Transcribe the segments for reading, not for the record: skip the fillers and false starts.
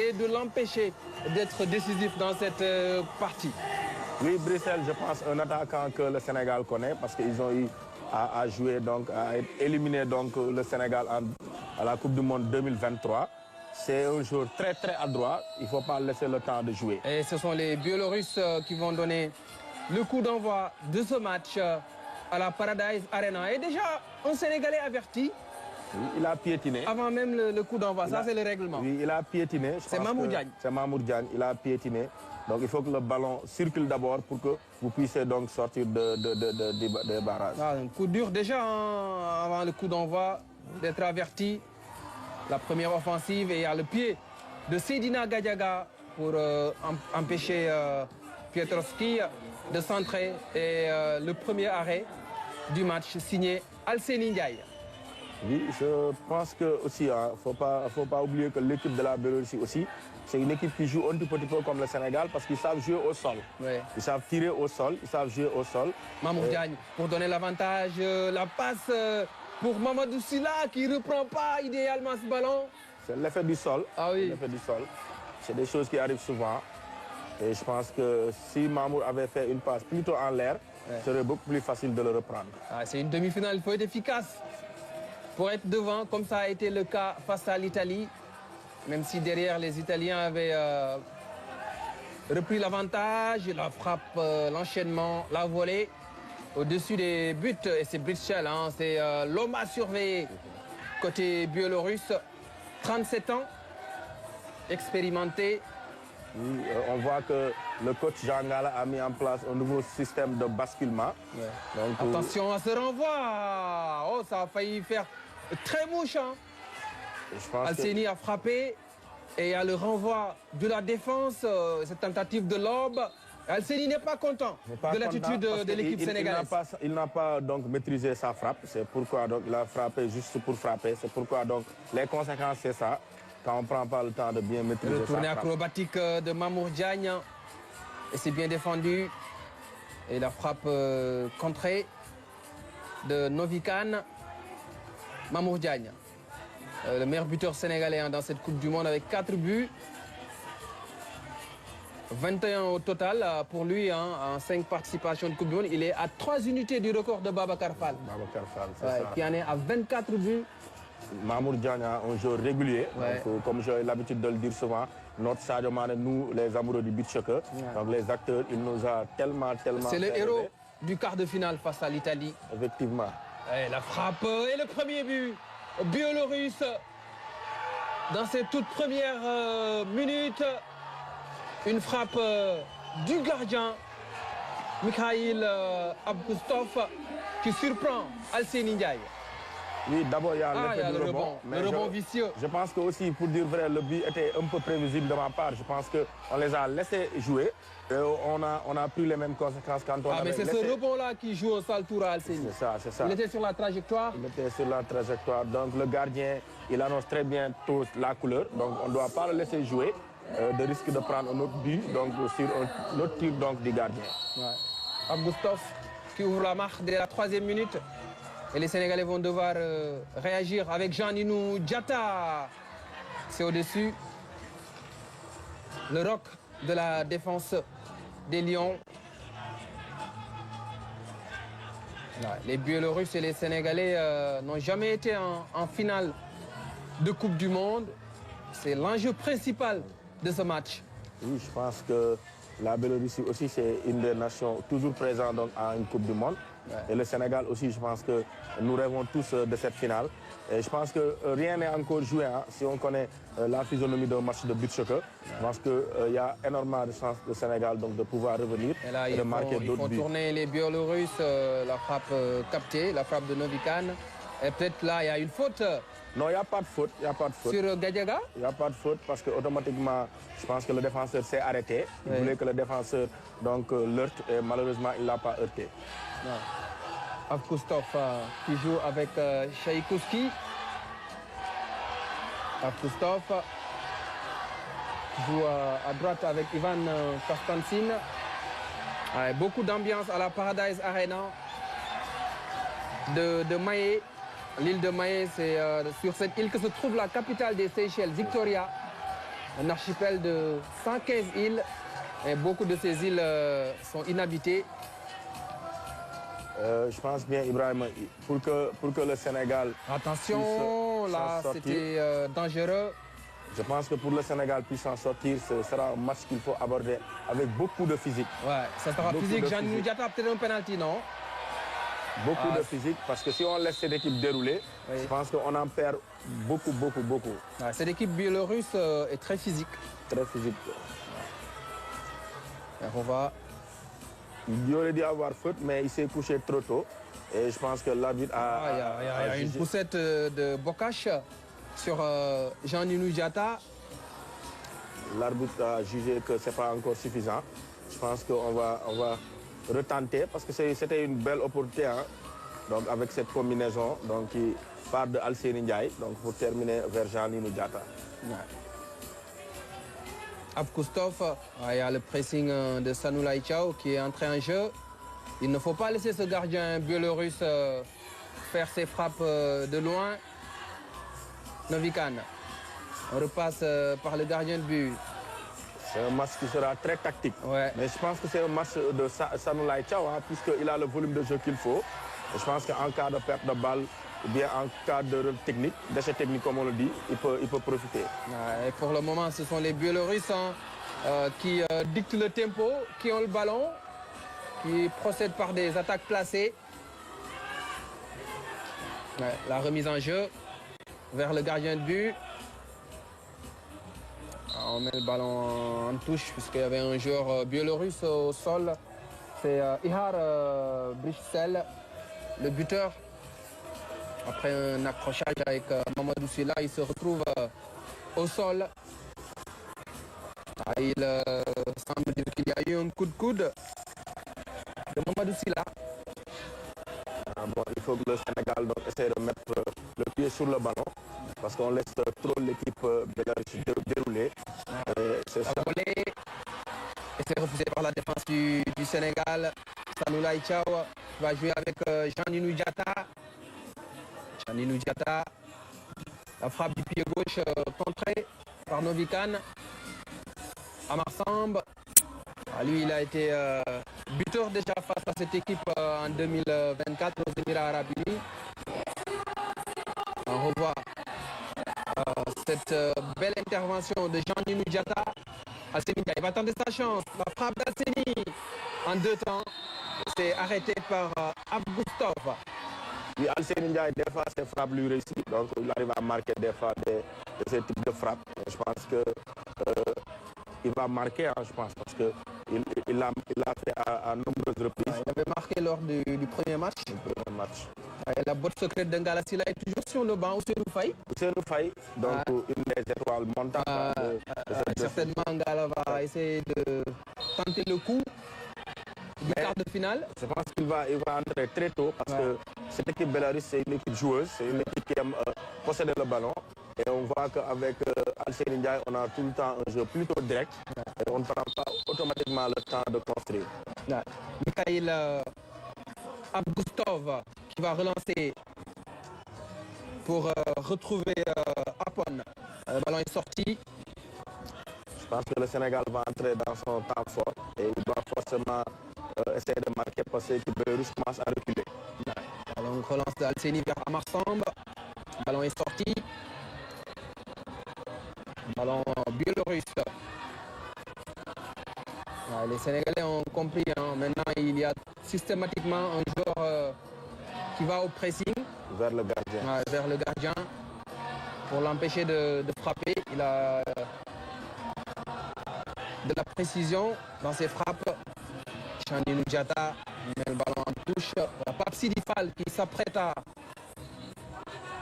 et de l'empêcher d'être décisif dans cette partie. Oui, Bruxelles, je pense, un attaquant que le Sénégal connaît parce qu'ils ont eu à jouer, donc, à éliminer donc, le Sénégal à la Coupe du Monde 2023. C'est un joueur très très adroit, il ne faut pas laisser le temps de jouer. Et ce sont les Biélorusses qui vont donner le coup d'envoi de ce match à la Paradise Arena. Et déjà, un Sénégalais averti. Oui, il a piétiné. Avant même le coup d'envoi, ça c'est le règlement. Oui, il a piétiné. C'est Mamour Diagne. C'est Mamour Diagne, il a piétiné. Donc il faut que le ballon circule d'abord pour que vous puissiez donc sortir des barrages. Ah, un coup dur déjà avant le coup d'envoi d'être averti. La première offensive et il y a le pied de Seydina Gadiaga pour empêcher Pietrowski de centrer. Et le premier arrêt du match signé Alseni Ndiaye. Oui, je pense que aussi, il ne faut pas oublier que l'équipe de la Biélorussie aussi, c'est une équipe qui joue un petit peu comme le Sénégal parce qu'ils savent jouer au sol. Oui. Ils savent tirer au sol, ils savent jouer au sol. Mamour Diagne pour donner l'avantage, la passe pour Mamadou Sylla qui ne reprend pas idéalement ce ballon. C'est l'effet du sol. Ah oui. L'effet du sol. C'est des choses qui arrivent souvent. Et je pense que si Mamour avait fait une passe plutôt en l'air, ce serait beaucoup plus facile de le reprendre. Ah, c'est une demi-finale, il faut être efficace pour être devant, comme ça a été le cas face à l'Italie. Même si derrière les Italiens avaient repris l'avantage, la frappe, l'enchaînement, la volée au-dessus des buts. Et c'est Britschel, hein, c'est l'homme à surveiller côté biélorusse. 37 ans, expérimenté. Oui, on voit que le coach Jean Gala a mis en place un nouveau système de basculement. Ouais. Donc, attention à ce renvoi. Oh, ça a failli faire très mouche. Hein. Alseni a frappé et il y a le renvoi de la défense, cette tentative de lobe. Alseni n'est pas content de l'attitude de l'équipe sénégalaise. Il n'a pas donc maîtrisé sa frappe. C'est pourquoi donc, il a frappé juste pour frapper. C'est pourquoi donc, les conséquences, c'est ça. Quand on ne prend pas le temps de bien maîtriser sa frappe. Le tournée acrobatique de Mamour Diagne. Et c'est bien défendu. Et la frappe contrée de Novikan. Mamour Diagne. Le meilleur buteur sénégalais hein, dans cette Coupe du Monde avec 4 buts. 21 au total pour lui hein, en 5 participations de Coupe du Monde. Il est à 3 unités du record de Babacar Fall. Babacar Fall, c'est ça. Qui en est à 24 buts. Mamour Diagne a un jeu régulier. Ouais. Donc, comme j'ai l'habitude de le dire souvent, notre Sadio Mané, nous, les amoureux du beach soccer, donc les acteurs, il nous a tellement... C'est le héros du quart de finale face à l'Italie. Effectivement. Et la frappe et le premier but biélorusse dans ces toutes premières minutes. Une frappe du gardien, Mikhail Abgoustov, qui surprend Alseni Ndiaye. Oui, d'abord, il y a l'effet du rebond. Le rebond vicieux. Je pense que aussi, pour dire vrai, le but était un peu prévisible de ma part. Je pense qu'on les a laissés jouer. Et on a pris les mêmes conséquences quand on mais c'est ce rebond-là qui joue au sale tour à Alseni. C'est ça, c'est ça. Il était sur la trajectoire. Il était sur la trajectoire. Donc le gardien, il annonce très bien toute la couleur. Donc on ne doit pas le laisser jouer. De risque de prendre un autre but donc, sur un autre tir donc, du gardien. Ouais. Abgoustov qui ouvre la marque dès la 3e minute. Et les Sénégalais vont devoir réagir avec Jean-Ninou Diatta. C'est au-dessus. Le roc de la défense des Lions. Ouais. Les Biélorusses et les Sénégalais n'ont jamais été en finale de Coupe du Monde. C'est l'enjeu principal de ce match. Oui, je pense que la Biélorussie aussi, c'est une des nations toujours présentes donc, à une Coupe du Monde. Ouais. Et le Sénégal aussi, je pense que nous rêvons tous de cette finale. Et je pense que rien n'est encore joué. Hein, si on connaît la physionomie d'un match de beach soccer, je pense qu'il y a énormément de chances de Sénégal donc, de pouvoir revenir et là, et de marquer d'autres buts. Ils font tourner les Biélorusses, la frappe captée, la frappe de Novikan. Et peut-être là, il y a une faute. Non, il n'y a pas de faute. Sur Gadiaga? Il n'y a pas de faute parce qu'automatiquement, je pense que le défenseur s'est arrêté. Il voulait que le défenseur l'heurte et malheureusement, il ne l'a pas heurté. Abgoustov qui joue avec Shaïkowski. Abgoustov joue à droite avec Ivan Konstantin. Beaucoup d'ambiance à la Paradise Arena de Mahé. L'île de Mahé, c'est sur cette île que se trouve la capitale des Seychelles, Victoria. un archipel de 115 îles. Et beaucoup de ces îles sont inhabitées. Je pense bien, Ibrahim, pour que le Sénégal... Attention, là, c'était dangereux. Je pense que pour le Sénégal puisse s'en sortir, ce sera un match qu'il faut aborder avec beaucoup de physique. Ouais, ça sera physique. Jean-Louis Diatta peut-être un penalty, non? Beaucoup de physique, parce que si on laisse cette équipe dérouler, je pense qu'on en perd beaucoup. Ouais, cette équipe biélorusse est très physique. Très physique. Et on va... Il aurait dû avoir faute, mais il s'est couché trop tôt. Et je pense que l'arbitre a... Il y a une poussette de Bokash sur Jean-Louis Diatta. L'arbitre a jugé que ce n'est pas encore suffisant. Je pense qu'on va retenter, parce que c'était une belle opportunité. Hein? Donc avec cette combinaison donc, qui part de Alseni Ndiaye, donc pour terminer vers Jean-Louis Diatta. Ouais. Avgustov, il y a le pressing de Sanoulaï Chao qui est entré en jeu. Il ne faut pas laisser ce gardien biélorusse faire ses frappes de loin. Novikan, on repasse par le gardien de but. C'est un match qui sera très tactique. Ouais. Mais je pense que c'est un match de Sanoulaï Chao, hein, puisqu'il a le volume de jeu qu'il faut. Et je pense qu'en cas de perte de balle, ou bien en cas de technique, déchet technique comme on le dit, il peut profiter. Ouais, et pour le moment, ce sont les Biélorusses qui dictent le tempo, qui ont le ballon, qui procèdent par des attaques placées. Ouais, la remise en jeu vers le gardien de but. On met le ballon en touche puisqu'il y avait un joueur biélorusse au sol. C'est Ihar Brichsel, le buteur. Après un accrochage avec Mamadou Silla, il se retrouve au sol. Il semble dire qu'il y a eu un coup de coude de Mamadou Silla. Bon, il faut que le Sénégal donc, essaie de mettre le pied sur le ballon parce qu'on laisse trop l'équipe bélarusse dérouler. C'est ça. Et c'est refusé par la défense du Sénégal. Sanoulaï Chao va jouer avec Jean-Louis Diatta. Jean-Louis Diatta, la frappe du pied gauche contrée par Novikan. Amar Samb, lui il a été buteur déjà face à cette équipe en 2024 aux Émirats Arabes Unis. On revoit cette belle intervention de Jean-Louis Diatta. Alseni Ndiaye va tenter sa chance. La frappe d'Alseni en 2 temps. C'est arrêté par Avgustov. Oui, Alseni Ndiaye, des fois, ses frappes lui réussissent. Donc, il arrive à marquer des fois de ce type de frappe. Je pense qu'il va marquer, hein, je pense, parce qu'il l'a fait à nombreuses reprises. Il avait marqué lors du premier match. Et la botte secrète de Ngala Sylla est toujours sur le banc. Ousseynou Faye. Ousseynou Faye, donc une des étoiles montantes. Certainement, Ngala va essayer de tenter le coup du quart de finale. Je pense qu'il va entrer très tôt parce que cette équipe bélarusse, c'est une équipe joueuse, c'est une équipe qui aime posséder le ballon. Et on voit qu'avec Alseni Ndiaye, on a tout le temps un jeu plutôt direct. Et on ne prend pas automatiquement le temps de construire. Mikhail Avgustov qui va relancer pour retrouver Apon. Le ballon est sorti. Je pense que le Sénégal va entrer dans son temps fort et il doit forcément essayer de marquer parce que l'équipe bélarusse commence à reculer. Ballon relance d'Alseni vers Amar Samb. Le ballon est sorti. Ballon biélorusse. Les Sénégalais ont compris. Hein. Maintenant, il y a systématiquement un joueur qui va au pressing. Vers le gardien. Vers le gardien. Pour l'empêcher de frapper. Il a de la précision dans ses frappes. Jean-Louis Diatta met le ballon en touche. Pape Sidi Fall qui s'apprête à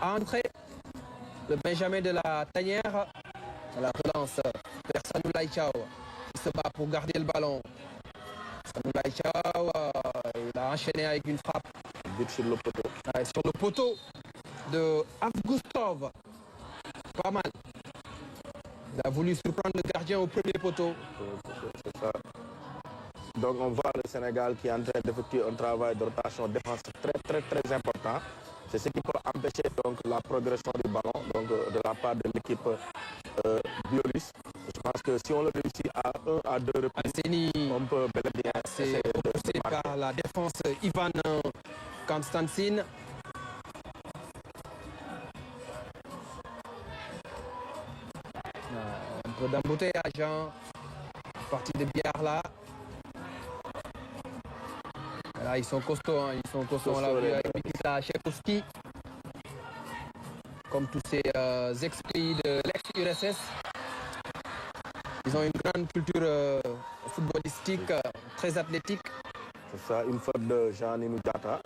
entrer. Le Benjamin de la Tanière. La relance vers Sanoulaï Chao. Il se bat pour garder le ballon. Sanoulaï Chao, il a enchaîné avec une frappe. But sur le poteau. Sur le poteau de Avgustov. Pas mal. Il a voulu surprendre le gardien au premier poteau. C'est ça. Donc on voit le Sénégal qui est en train d'effectuer un travail de rotation défensive très important. C'est ce qui peut empêcher donc, la progression du ballon donc, de la part de l'équipe biélorusse. pense que si on le réussit à 1 à 2 reprises, Alseni, on peut bel et bien essayer c'est de repoussé marquer. par la défense Ivan Konstantin. Un peu d'embouteillage, hein. Partie de bière là. Là, ils sont costauds, hein. Ils sont costauds. On l'a vu avec Mikita Tchaikovsky. Comme tous ces esprits de l'ex-URSS. Ils ont une grande culture footballistique, très athlétique. C'est ça, une faute de Jean-Nino Diatta.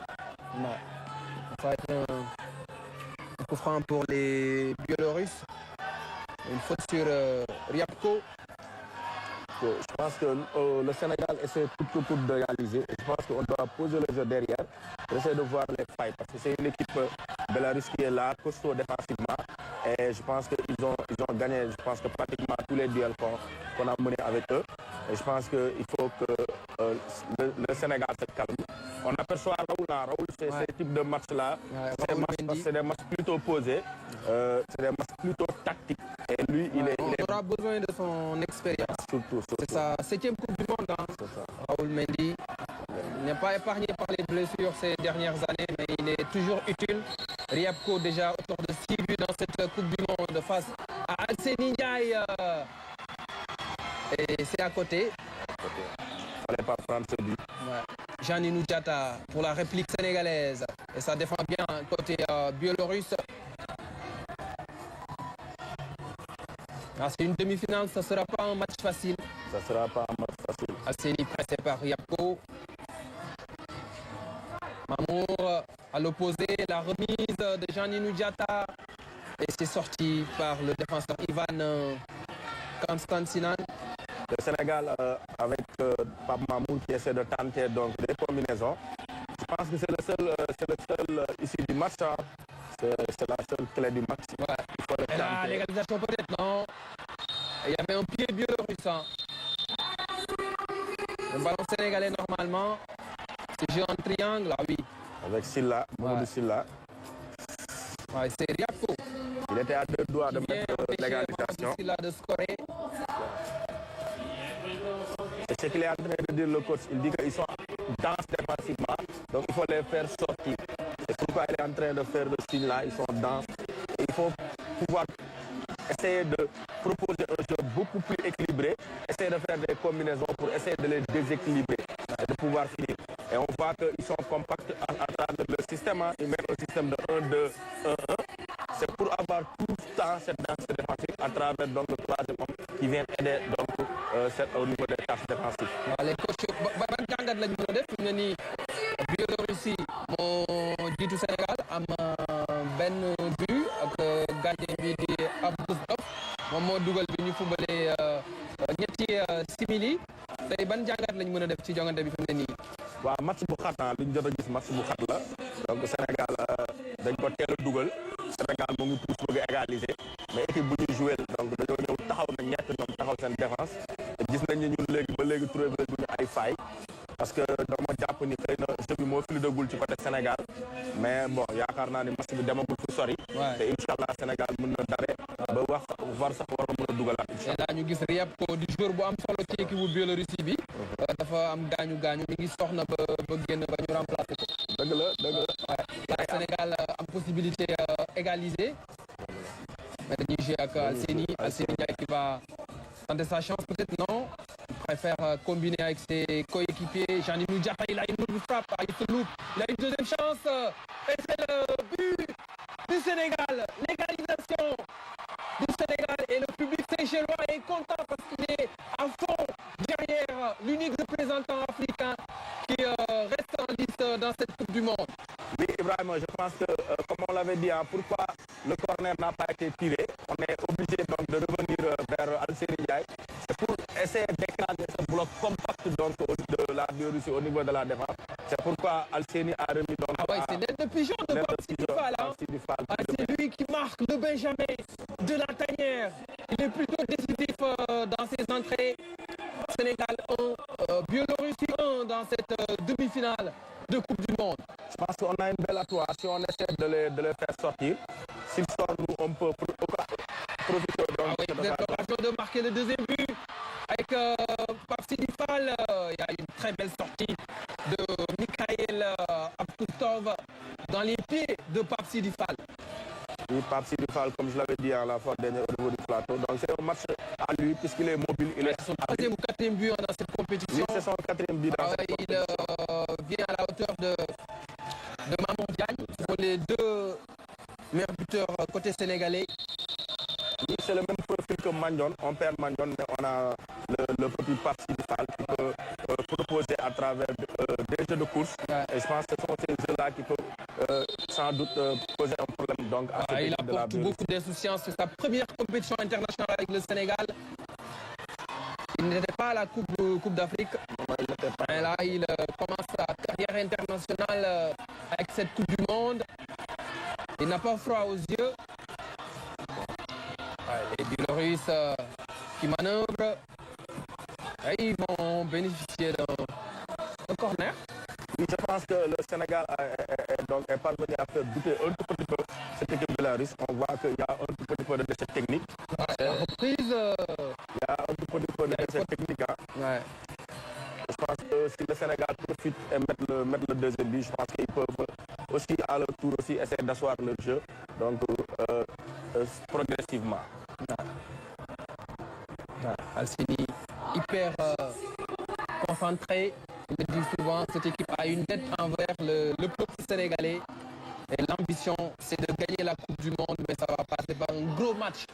Ouais. Ça va être un coup franc pour les Biélorusses. Une faute sur Ryabko. Je pense que le Sénégal essaie coûte que coûte de réaliser. Je pense qu'on doit poser le jeu derrière, essayer de voir les failles. Parce que c'est une équipe bélarusse qui est là, costaud défensivement. Et je pense qu'ils ont gagné, je pense que pratiquement tous les duels qu'on a menés avec eux. Et je pense qu'il faut que le Sénégal se calme. On aperçoit Raoul, Raoul c'est ce type de match-là. C'est des matchs plutôt posés, c'est des matchs plutôt tactiques. Et lui, on aura besoin de son expérience. Surtout. C'est sa 7e Coupe du Monde. Hein. Raoul Mendy. Il n'est pas épargné par les blessures ces dernières années, mais il est toujours utile. Ryabko déjà autour de 6 buts dans cette Coupe du Monde face à Alseni Ndiaye. Et c'est à côté. Il ne fallait pas prendre ce but. Ouais. Jean-Nino Diatta pour la réplique sénégalaise. Et ça défend bien côté biélorusse. C'est une demi-finale, ça ne sera pas un match facile. Ça ne sera pas un match facile. Alseni pressé par Ryabko. Mamour à l'opposé, la remise de Jean-Nino Diatta. Et c'est sorti par le défenseur Ivan Konstantinan. Le Sénégal avec Pape Mamour qui essaie de tenter donc des combinaisons. Je pense que c'est le seul ici du match. Hein. C'est la seule clé du match. Ouais. Il faut le Et là, l'égalisation peut-être, non. Il y avait un pied biélorusse. Hein. Le ballon sénégalais normalement. C'est jeu en triangle, ah oui. Avec Silla, Mamadou Silla. Ouais, c'est Ryabko. Il était à 2 doigts de mettre l'égalisation. Silla de scorer. Et ce qu'il est en train de dire le coach, il dit qu'ils sont denses défensivement, donc il faut les faire sortir. C'est pourquoi il est en train de faire le signe là, ils sont denses. Et il faut pouvoir essayer de proposer un jeu beaucoup plus équilibré, essayer de faire des combinaisons pour essayer de les déséquilibrer et de pouvoir finir. Et on voit qu'ils sont compacts à travers le système. Ils mettent un système de 1-2-1-1. C'est pour avoir tout le temps cette danse défensive à travers donc, le troisième homme qui vient aider donc, au niveau des tâches défensives. Les coachs, ban jàngat lañ mën a def fi mu ne nii Biélorussie moo jiitu Sénégal am benn but ak gardien bi di Abdoustov moom moo dugal bi ñu fubalee ñetti simili tey ban jàngat lañ mën a def ci jongante bi fi mu ne nii. waaw match bu xat li ñu jot a gis match bu xat la donc Sénégal dañ ko teel a dugal Sénégal mu ngi pousse bëgg a égaliser mais équipe bu ñu joué donc dañoo ñëw taxaw na ñett ñoom taxaw seen défense te gis nañ ni ñun léegi ba léegi trouvé bu ñu ay failles parce que dama jàpp ni xëy na jeu bi moo fluidagul ci côté Sénégal mais bon yaakaar naa ni match bi demagul fu sori. te incha allah Sénégal mën na dare ba war sax war a mën a dugalaat incha allah. ñu gis Ryabko di joueur bu am solo ci équipe bu Biélorussie bi. dafa am gaañu mi ngi soxna ba génn ba ñu remplacé ko. dëgg la. Sénégal am possibilité égaliser. mais dañuy jouer ak Alseni Ndiaye qui va tenter sa chance peut-être non. Il préfère combiner avec ses coéquipiers. Jean-Nino Diatta, il a une double frappe, il se loupe, il a une deuxième chance. Et c'est le but du Sénégal, l'égalisation du Sénégal. Et le public seychellois est content parce qu'il est à fond derrière l'unique représentant africain qui reste en liste dans cette Coupe du Monde. Oui, Ibrahim, je pense que, comme on l'avait dit, pourquoi le corner n'a pas été tiré, on est obligé donc de revenir vers Alseni Ndiaye. C'est pour essayer d'écraser ce bloc compact donc, de la Biélorussie au niveau de la défense. C'est pourquoi Alseni a remis donc... c'est l'aide de pigeon de Sidi Fall. C'est lui qui marque le Benjamin de la tanière. Il est plutôt décisif dans ses entrées. Sénégal 1, Biélorussie 1 dans cette demi-finale de Coupe du Monde. Je pense qu'on a une belle atout. Si on essaie de les faire sortir, s'ils sortent, on peut profiter de l'occasion de marquer le deuxième but. Avec Pape Sidi Fall, il y a une très belle sortie de Mikhail Abkustov dans les pieds de Pape Sidi Fall. Oui, Pape Sidi Fall, comme je l'avais dit à la fois dernière au niveau du plateau. Donc c'est un match à lui puisqu'il est mobile. C'est son troisième ou quatrième but dans cette compétition. Oui, c'est son quatrième but dans cette compétition. Il vient à la hauteur de Maman Diagne pour les deux meilleurs buteurs côté sénégalais. Oui, c'est le même profil que Mandione. On perd Mandione, mais on a le petit Pape Sidi Fall qui peut proposer à travers des jeux de course. Ouais. Et je pense que ce sont ces jeux-là qui peuvent sans doute poser un problème. Donc, à il apporte beaucoup d'insouciance. C'est sa première compétition internationale avec le Sénégal. Il n'était pas à la Coupe d'Afrique. Et là, il commence sa carrière internationale avec cette Coupe du Monde. Il n'a pas froid aux yeux. Les Biélorusses qui manœuvrent. Et ils vont bénéficier d'un corner. Oui, je pense que le Sénégal est parvenu à faire douter un tout petit peu cette équipe bélarusse. On voit qu'il y a un tout petit peu de déchet technique. La reprise. Il y a un tout petit peu de déchet technique. Hein. Ouais. Je pense que si le Sénégal profite et mettre le deuxième but, je pense qu'ils peuvent aussi à leur tour aussi essayer d'asseoir leur jeu. Donc progressivement. Alcini hyper concentré. Je le dis souvent, cette équipe a une dette envers le peuple sénégalais. Et l'ambition, c'est de gagner la Coupe du Monde, mais ça va passer par un gros match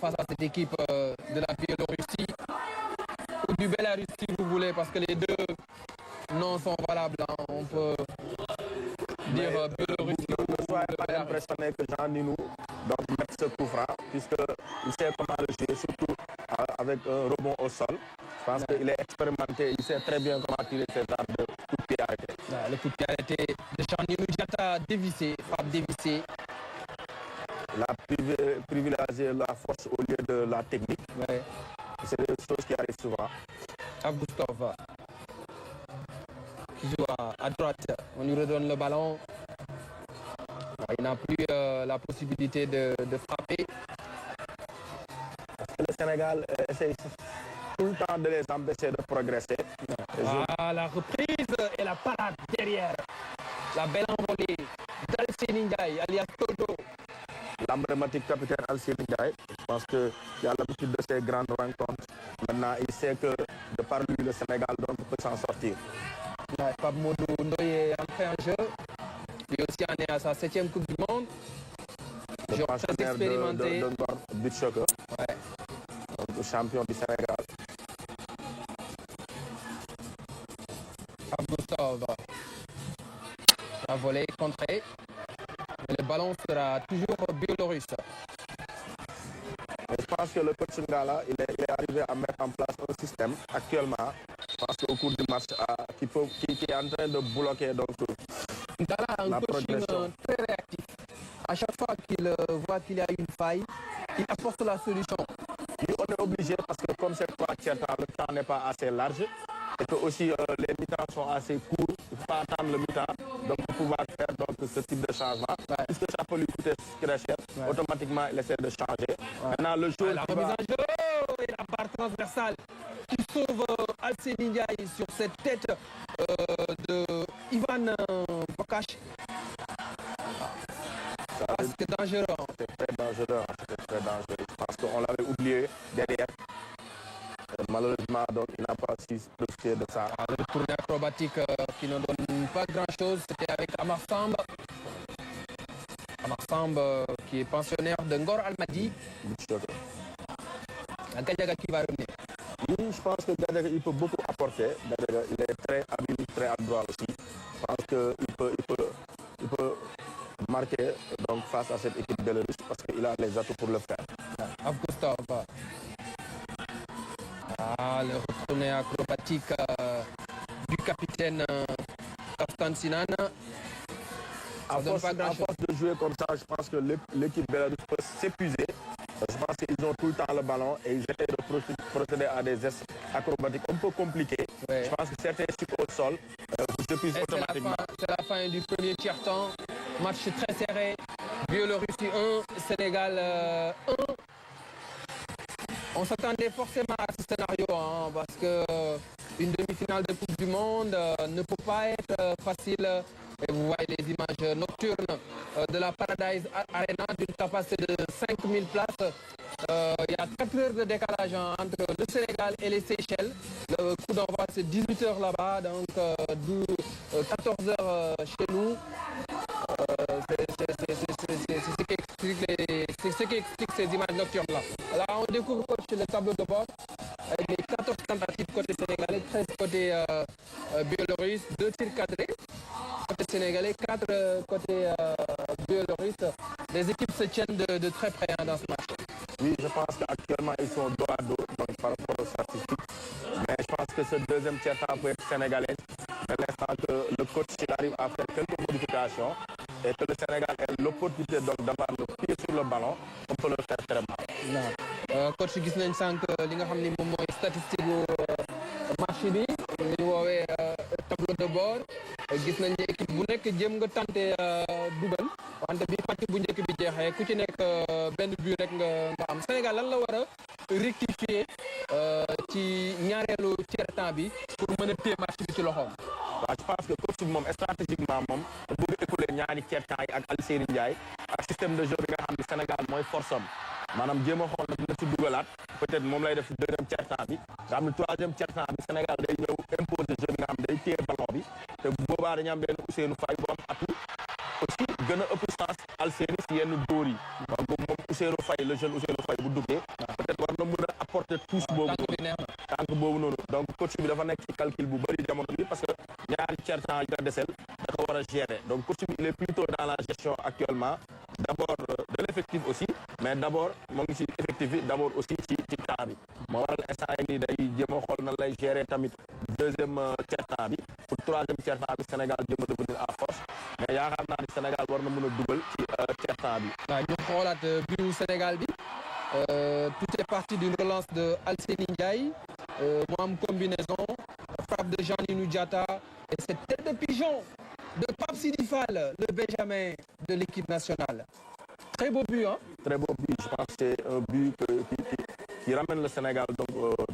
face à cette équipe de la Biélorussie ou du Bélarus si vous voulez, parce que les deux noms sont valables. Hein. On peut dire Biélorussie. Ne soyez pas impressionné que Jean Ninou mette ce coup franc, puisqu'il sait comment le jouer, surtout avec un rebond au sol. Je pense qu'il est expérimenté, il sait très bien comment tirer ses armes de coup de pied arrêté. Le coup de pied arrêté de Jean Ninou Diatta dévissé, frappe dévissée. Il a privilégié la force au lieu de la technique. Ouais. C'est des choses qui arrivent souvent. Abkustov qui joue à droite, on lui redonne le ballon. Il n'a plus la possibilité de frapper. Parce que le Sénégal essaie tout le temps de les empêcher de progresser. La reprise et la parade derrière. La belle envolée d'Alcini Ndiaye, alias Toto. L'emblématique capitaine Alcini Ndiaye. Je pense qu'il a l'habitude de ces grandes rencontres. Maintenant, il sait que de par lui, le Sénégal peut s'en sortir. Pape Modou Ndoye est entré en jeu. Lui aussi en est à sa 7e Coupe du Monde. Le pensionnaire de Beach Soccer. Ouais. Le champion du Sénégal. Abkustov. La volée contrée. Le ballon sera toujours biélorusse. Je pense que le coach Ngala, il est arrivé à mettre en place un système actuellement. Je pense qu'au cours du match, qui est en train de bloquer donc, Ngala a un coaching très réactif. À chaque fois qu'il voit qu'il y a une faille, il apporte la solution. Et on est obligé parce que comme c'est pas le temps n'est pas assez large et que aussi les mi-temps sont assez courts, il ne faut pas attendre le mi-temps donc pour pouvoir faire donc, ce type de changement. Ouais. Puisque ça peut lui coûter très cher, automatiquement il essaie de changer. Ouais. Maintenant le jour la remise en jeu et la barre transversale qui sauve Alcini Ndiaye sur cette tête de Ivan Bokash. C'est dangereux. C'est très dangereux. Je pense qu'on l'avait oublié derrière. Malheureusement, donc, il n'a pas su profiter de ça. Le tournée acrobatique qui ne donne pas grand-chose, c'était avec Amar Samb. Amar Samb qui est pensionnaire de Ngor Almadi. Gadiaga qui va revenir. Oui, je pense que Gadiaga il peut beaucoup apporter. Gadiaga, il est très habile, très adroit aussi. Je pense qu'il peut marquer donc, face à cette équipe bélarusse parce qu'il a les atouts pour le faire. Abkustov. Le retourné acrobatique du capitaine Kaftan Sinan. À force de jouer comme ça, je pense que l'équipe bélarusse peut s'épuiser. Je pense qu'ils ont tout le temps le ballon et ils essaient de procéder à des gestes acrobatiques un peu compliqués. Ouais. Je pense que certains chutent au sol s'épuisent automatiquement. C'est la fin du premier tiers-temps. Match très serré. Biélorussie 1, Sénégal 1. On s'attendait forcément à ce scénario, hein, parce que une demi-finale de Coupe du Monde ne peut pas être facile. Et vous voyez les images nocturnes de la Paradise Arena d'une capacité de 5000 places. Il y a 4 heures de décalage entre le Sénégal et les Seychelles. Le coup d'envoi c'est 18 heures là-bas, donc 14 heures chez nous. C'est ce qui explique ces images nocturnes-là. Là, on découvre le tableau de bord avec les 14 tentatives côté sénégalais, 13 côté biélorusse, 2 tirs cadrés côté sénégalais, 4 côté biélorusse. Les équipes se tiennent de très près dans ce match. Oui, je pense qu'actuellement ils sont dos à dos donc, par rapport aux statistiques. Mais je pense que ce deuxième tiers-temps peut être sénégalais. Dès l'instant que le coach arrive à faire quelques modifications et que le Sénégal ait l'opportunité d'avoir le pied sur le ballon, on peut le faire très mal. Non. Coach gis nañ sànq li nga xam ni moom mooy statistique bu match bi ñu woowee tableau de bord gis nañ ne équipe bu nekk jéem nga tenté dugal wante bi match bu njëkk bi jeexee ku ci nekk benn but rek nga am Sénégal lan la war a rectifier ci ñaareelu tiers-temps bi pour mën a téye match bi ci loxoom. waaw je pense que coach bi moom stratégiquement moom bëgg écouler ñaari tiers-temps yi ak Alseri Ndiaye ak système de jeu bi nga xam ne Sénégal mooy force am maanaam jéem a xool nag dina ci dugalaat peut-être moom lay def ci deuxième tiers-temps bi nga xam ne troisième tiers-temps bi Sénégal day ñëw imposer jeu bi nga xam ne day téye ballon bi te boobaa dañu am benn Ousseynou Faye bu am atu aussi gën a ëpp chance Alseri si yenn dóor yi donc moom Ousseynou Faye le jeune Ousseynou Faye bu duggee peut-être war na mën a apporter touche boobu noonu tànk boobu noonu donc coach bi dafa nekk ci calcul bu bëri jamono bi parce que ñaari tiers-temps yi nga desel da ko war a gérer donc coach bi il est plutôt dans la gestion actuellement d'abord de l'effectif aussi mais d'abord moo ngi ci effectif bi d'abord aussi ci temps bi moo waral instant yi nii day jéem a xool na lay gérer tamit deuxième tiers-temps bi pour troisième tiers-temps bi Sénégal jéem a devenir à force mais yaakaar naa ni Sénégal war na mën a dugal ci tiers-temps bi. waaw ñu xoolaat biu Sénégal bi tout est parti d'une relance de Alseni Ndiaye mu am combinaison frappe de Jean-Ninou Diatta et cette tête de pigeon de Pape Sidi Fall, le Benjamin de l'équipe nationale. Très beau but, hein? Très beau but. Je pense que c'est un but qui ramène le Sénégal donc,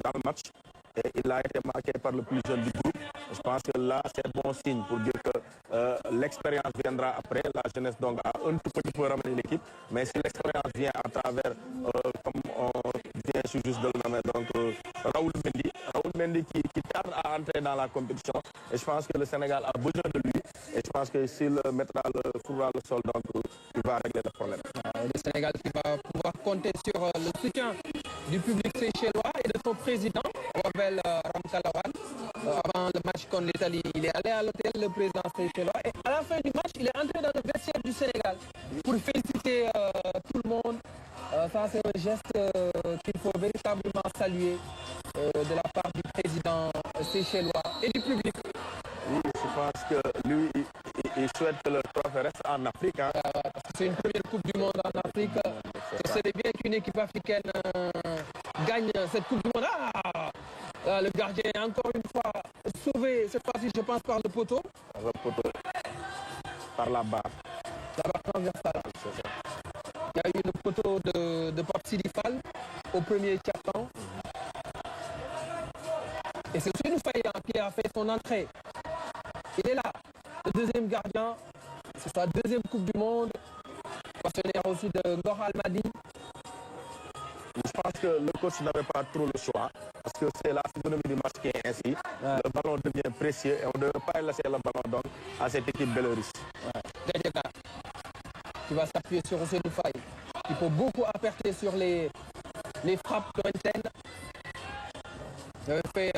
dans le match. Et il a été marqué par le plus jeune du groupe. Je pense que là, c'est bon signe pour dire que l'expérience viendra après. La jeunesse donc a un tout petit peu ramené l'équipe. Mais si l'expérience vient à travers, comme on vient juste de le nommer, donc Raoul Mendy qui tarde à entrer dans la compétition. Et je pense que le Sénégal a besoin de lui. Et je pense que s'il mettra le four dans le sol, donc il va régler le problème. Le Sénégal qui va pouvoir compter sur le soutien du public séchellois et de son président, Wabel Ramkalawan. Avant le match contre l'Italie, il est allé à l'hôtel, le président séchellois. Et à la fin du match, il est entré dans le vestiaire du Sénégal pour féliciter tout le monde. Ça, c'est un geste qu'il faut véritablement saluer de la part du président séchellois et du public. Oui, je pense que lui, il souhaite que le trophée reste en Afrique. Hein. Parce que c'est une première Coupe du Monde en Afrique. Ce serait bien qu'une équipe africaine gagne cette Coupe du Monde. Là, le gardien est encore une fois sauvé, cette fois-ci, je pense, par le poteau. Par le poteau, par la barre. La barre transversale. Il y a eu le poteau de Pape Sidi Fall au premier tiers-temps. Et c'est Ousseynou Faye qui a fait son entrée. Il est là, le deuxième gardien. C'est sa deuxième Coupe du Monde. Partenaire aussi de Ngor Almadi. Je pense que le coach n'avait pas trop le choix. Parce que c'est la physionomie du match qui est ainsi. Ouais. Le ballon devient précieux et on ne devait pas laisser le ballon donc à cette équipe biélorusse. Gadjaga, qui va s'appuyer sur Ousseynou Faye. Il faut beaucoup apporter sur les frappes lointaines. Il avait fait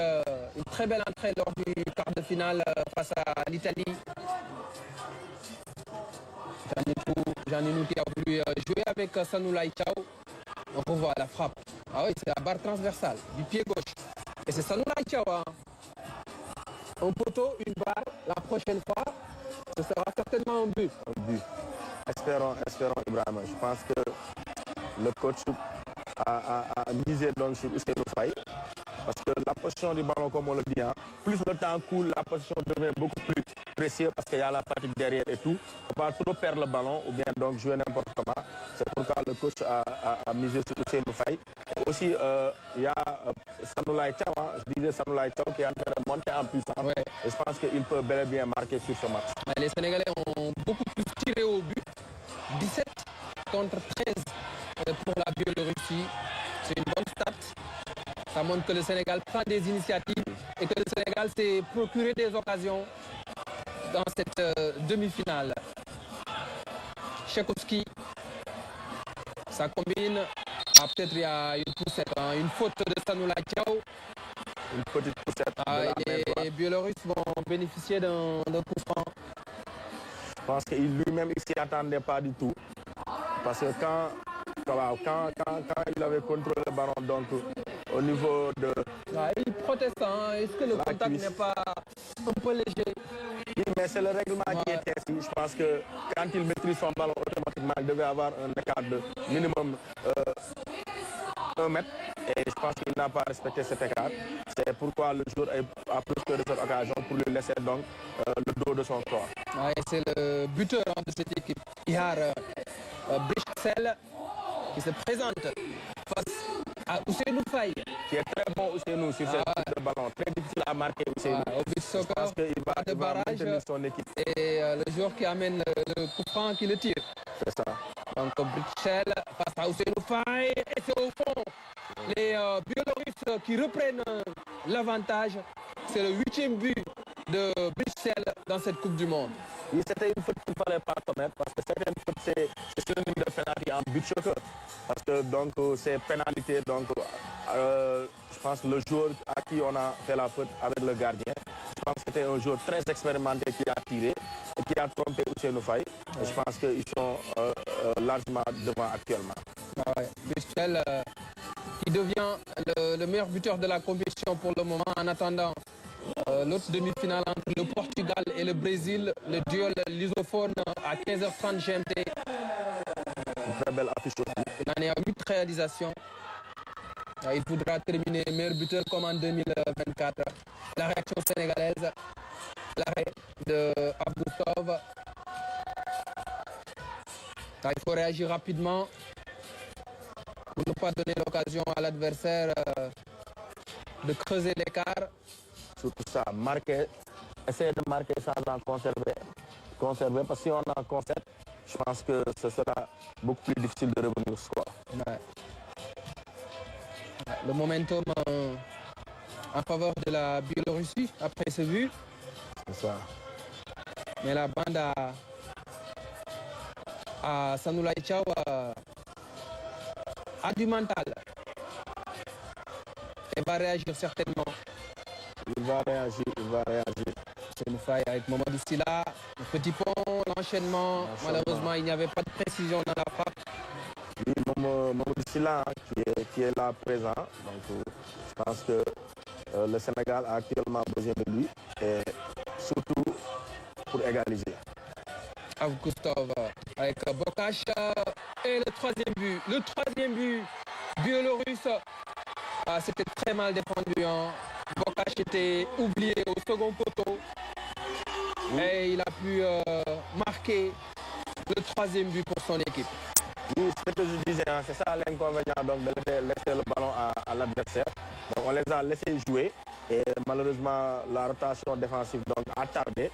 une très belle entrée lors du quart de finale face à l'Italie. Jean-Ninou qui a voulu jouer avec Sanoulaï Chao. On revoit la frappe. Ah oui, c'est la barre transversale du pied gauche. Et c'est Sanoulaï Chao. Hein. Un poteau, une barre. La prochaine fois, ce sera certainement un but. Un but. Espérons Ibrahima. Je pense que le coach a misé donc sur Ousseynou Faye. Parce que la position du ballon, comme on le dit, hein, plus le temps coule, la position devient beaucoup plus précieux parce qu'il y a la fatigue derrière et tout. Il ne faut pas trop perdre le ballon ou bien donc jouer n'importe comment. C'est pourquoi le coach a misé sur Ousseynou Faye. Aussi, il y a Sanoulaye Thiaw, hein, je disais Sanoulaye Thiaw qui est en train de monter en puissance. Ouais. Et je pense qu'il peut bel et bien marquer sur ce match. Les Sénégalais ont beaucoup plus tiré au but. 17 contre 13 pour la Biélorussie. C'est une bonne stat. Ça montre que le Sénégal prend des initiatives et que le Sénégal s'est procuré des occasions dans cette demi-finale. Tchaikovsky, ça combine. Ah, peut-être il y a une poussette, hein, une faute de Sanoulaye Thiaw. Une petite poussette. Les Biélorusses vont bénéficier d'un coup franc. Je pense qu'il lui-même il s'y attendait pas du tout. Parce que quand il avait contrôlé le ballon, donc au niveau de... Ah, il proteste, hein. Est-ce que le contact n'est pas un peu léger? Oui, mais c'est le règlement qui est ainsi. Je pense que quand il maîtrise son ballon, automatiquement, il devait avoir un écart de minimum 1 mètre. Et je pense qu'il n'a pas respecté cet écart. C'est pourquoi le joueur a profité de cette occasion pour lui laisser donc le dos de son corps. Ouais, c'est le buteur de cette équipe, Ihar Bichsel, qui se présente face à Ousseynou Faye. Qui est très bon Ousseynou sur cette type de ballon. Très difficile à marquer Ousseynou. Au but Je pense qu'il va maintenir son équipe. Et le joueur qui amène le coup franc qui le tire. C'est ça. Donc Bichsel face à Ousseynou Faye. Et c'est au fond les Biélorusses qui reprennent l'avantage. C'est le 8e but de Bichsel dans cette Coupe du Monde. Oui, c'était une faute qu'il ne fallait pas commettre parce que certaines fautes, c'est synonyme de pénalité en but choqueur. Parce que donc c'est pénalité, donc je pense que le joueur à qui on a fait la faute avec le gardien, je pense que c'était un joueur très expérimenté qui a tiré et qui a trompé Ousseynou Faye. Et je pense qu'ils sont largement devant actuellement. Ouais. Bichsel qui devient le meilleur buteur de la compétition pour le moment en attendant l'autre demi-finale entre le Portugal et le Brésil, le duel lusophone à 15h30 GMT. Une très belle affiche aussi. Il en est à 8 réalisations. Il faudra terminer meilleur buteur comme en 2024. La réaction sénégalaise, l'arrêt de Abdoustov. Il faut réagir rapidement pour ne pas donner l'occasion à l'adversaire de creuser l'écart. Surtout ça, marquer, essayer de marquer sans en conserver, parce que si on en conserve, je pense que ce sera beaucoup plus difficile de revenir au score. Ouais. Le momentum en faveur de la Biélorussie après ce but. C'est ça. Mais la bande à Sanoulaye Thiaw a du mental. Elle va réagir certainement. Il va réagir. C'est une faille avec Mamadou Sylla. Le petit pont, l'enchaînement. Malheureusement, il n'y avait pas de précision dans la frappe. Oui, Mamadou Sylla qui est là présent. Donc, je pense que le Sénégal a actuellement besoin de lui. Et surtout pour égaliser. Avgustov avec Bokash. Et le troisième but. Le troisième but biélorusse. C'était très mal défendu. Hein. Bokash était oublié au second poteau. Oui. Et il a pu marquer le troisième but pour son équipe. Oui, c'est ce que je disais, hein, c'est ça l'inconvénient donc de laisser le ballon à l'adversaire. Donc on les a laissés jouer et malheureusement la rotation défensive donc a tardé.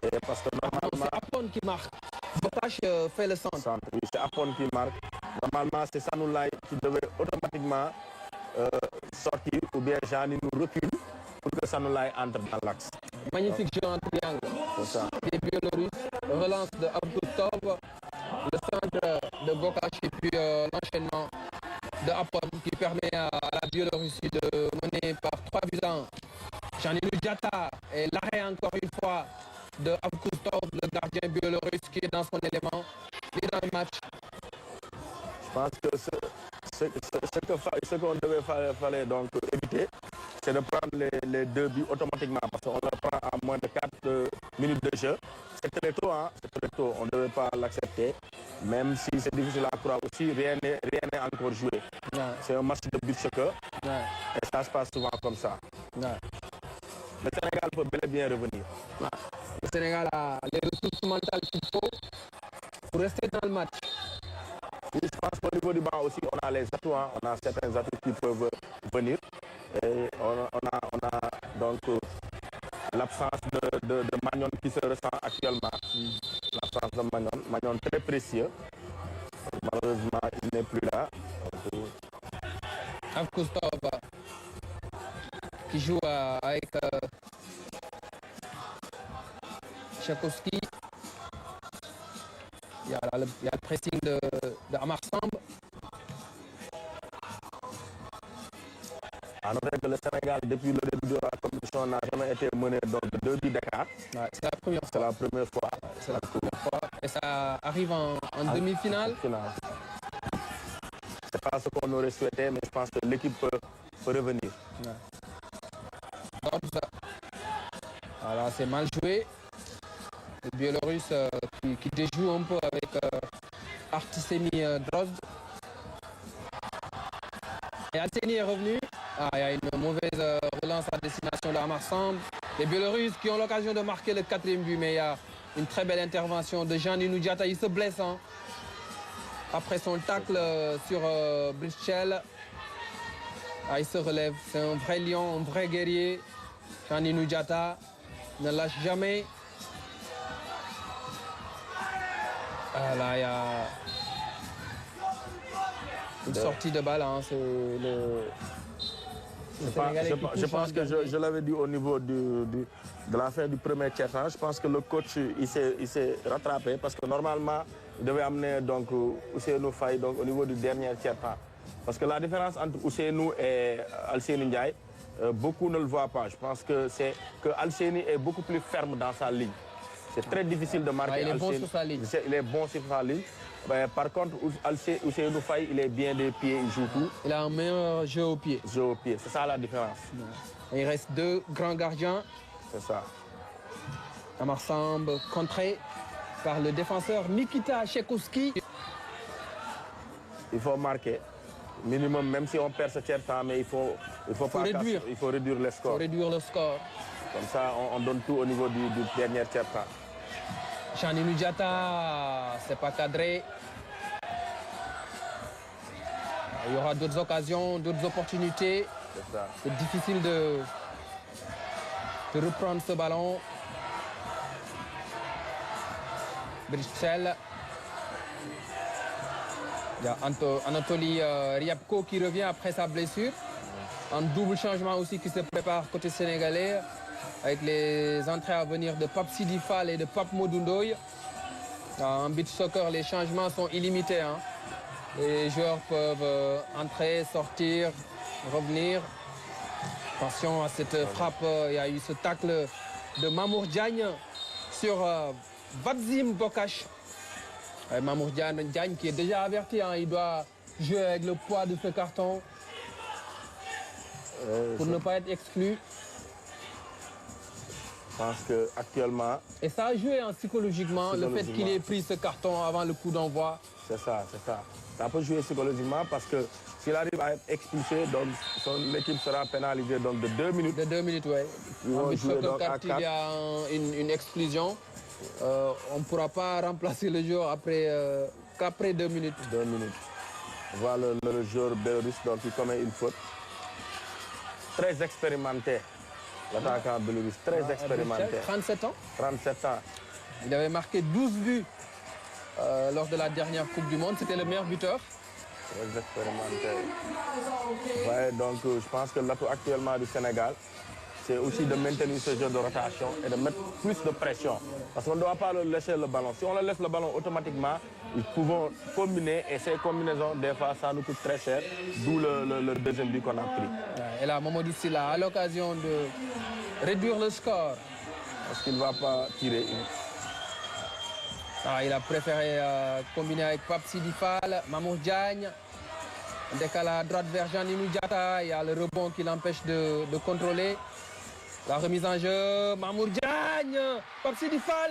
Et parce que normalement... C'est Apon qui marque. Bokash fait le centre. Oui, c'est Apon qui marque. Normalement c'est Sanoulaye qui devait automatiquement sortir ou bien Jeanine nous recule pour que Sanoulaye entre dans l'axe. Magnifique jeu en triangle. C'est ça. Les Biélorusses, relance de Abdoustov, le centre de Bokash et puis l'enchaînement de Apon qui permet à la Biélorussie de mener par 3-1. Jeanine Diatta et l'arrêt encore une fois de Abdoustov, le gardien biélorusse qui est dans son élément et dans le match. Je pense que ce qu'on devait fallait donc éviter, c'est de prendre les 2 buts automatiquement parce qu'on le prend à moins de 4 minutes de jeu. C'est très tôt, hein, c'est très tôt, on ne devait pas l'accepter. Même si c'est difficile à croire aussi, rien n'est encore joué. Ouais. C'est un match de but choqueur et ça se passe souvent comme ça. Ouais. Le Sénégal peut bel et bien revenir. Ouais. Le Sénégal a les ressources mentales qu'il faut pour rester dans le match. Oui, je pense qu'au niveau du banc aussi, on a les atouts, hein. On a certains atouts qui peuvent venir. Et on a donc l'absence de Magnon qui se ressent actuellement. L'absence de Magnon. Magnon très précieux. Malheureusement, il n'est plus là. Avkustov qui joue avec Tchaikovsky. Il y a le pressing de Amar Samb. À noter que le Sénégal, depuis le début de la compétition, n'a jamais été mené donc de 2 buts d'écart. Ouais, c'est la première fois. C'est la première fois. C'est la première fois. Et ça arrive en demi-finale. C'est pas ce qu'on aurait souhaité, mais je pense que l'équipe peut revenir. Ouais. Voilà, c'est mal joué. Le Biélorusse qui déjoue un peu avec Artisemi Drozd. Et Alseni est revenu. Il y a une mauvaise relance à destination de Amar Samb. Les Biélorusses qui ont l'occasion de marquer le 4e but, mais il y a une très belle intervention de Jean-Ninou Diatta. Il se blesse après son tacle sur Britchel. Il se relève. C'est un vrai lion, un vrai guerrier. Jean-Ninou Diatta ne lâche jamais. Là, il y a une sortie de balle. C'est le je pense que je l'avais dit au niveau de la fin du premier quart-temps. Je pense que le coach il s'est rattrapé parce que normalement il devait amener donc Ousseynou Faye donc au niveau du dernier quart-temps. Parce que la différence entre Ousseynou et Alseni Ndiaye, beaucoup ne le voient pas. Je pense que c'est que Alseni est beaucoup plus ferme dans sa ligne. C'est très difficile de marquer. Il est bon sur sa ligne. Il est bon sur sa ligne. Par contre, Ousseynou Faye, il est bien des pieds, il joue tout. Il a un meilleur jeu au pied. Jeu au pied, c'est ça la différence. Il reste 2 grands gardiens. C'est ça. Amar Samb contré par le défenseur Nikita Tchaikovsky. Il faut marquer. Minimum, même si on perd ce tiers-temps, mais il faut réduire le score. Il faut réduire le score. Comme ça, on donne tout au niveau du dernier tiers-temps. Jean-Ninou Diatta, c'est pas cadré. Il y aura d'autres occasions, d'autres opportunités. C'est difficile de reprendre ce ballon. Britchel. Il y a Anatoly Ryabko qui revient après sa blessure. Un double changement aussi qui se prépare côté sénégalais, avec les entrées à venir de Pape Sidi Fall et de Pape Modou. En beach soccer, les changements sont illimités. Les joueurs peuvent entrer, sortir, revenir. Attention à cette frappe, il y a eu ce tacle de Mamour Diagne sur Vadzim Bokash. Mamour Diagne qui est déjà averti, il doit jouer avec le poids de ce carton pour ne pas être exclu. Je pense qu'actuellement... Et ça a joué psychologiquement, le fait qu'il ait pris ce carton avant le coup d'envoi. C'est ça, c'est ça. Ça peut jouer psychologiquement parce que s'il arrive à être expulsé, donc son équipe sera pénalisée donc de 2 minutes. De 2 minutes, oui. En beach soccer, quand il y a une exclusion, on ne pourra pas remplacer le joueur qu'après 2 minutes. 2 minutes. Voilà le joueur biélorusse donc il commet une faute. Très expérimenté. L'attaquant biélorusse, très expérimenté. 37 ans. 37 ans. Il avait marqué 12 buts lors de la dernière Coupe du Monde. C'était le meilleur buteur. Très expérimenté. Ouais, donc je pense que l'atout actuellement du Sénégal, c'est aussi de maintenir ce jeu de rotation et de mettre plus de pression. Parce qu'on ne doit pas leur laisser le ballon. Si on leur laisse le ballon automatiquement, ils pourront combiner et ces combinaisons, des fois, ça nous coûte très cher. D'où le deuxième but qu'on a pris. Et là, Mamadou Sylla a l'occasion de réduire le score. Parce qu'il ne va pas tirer. Il a préféré combiner avec Pape Sidi Fall, Mamour Diagne. Décalé à droite vers Jean-Ninou Diatta. Il y a le rebond qui l'empêche de contrôler. La remise en jeu, Mamour Diagne, Pape Sidi Fall.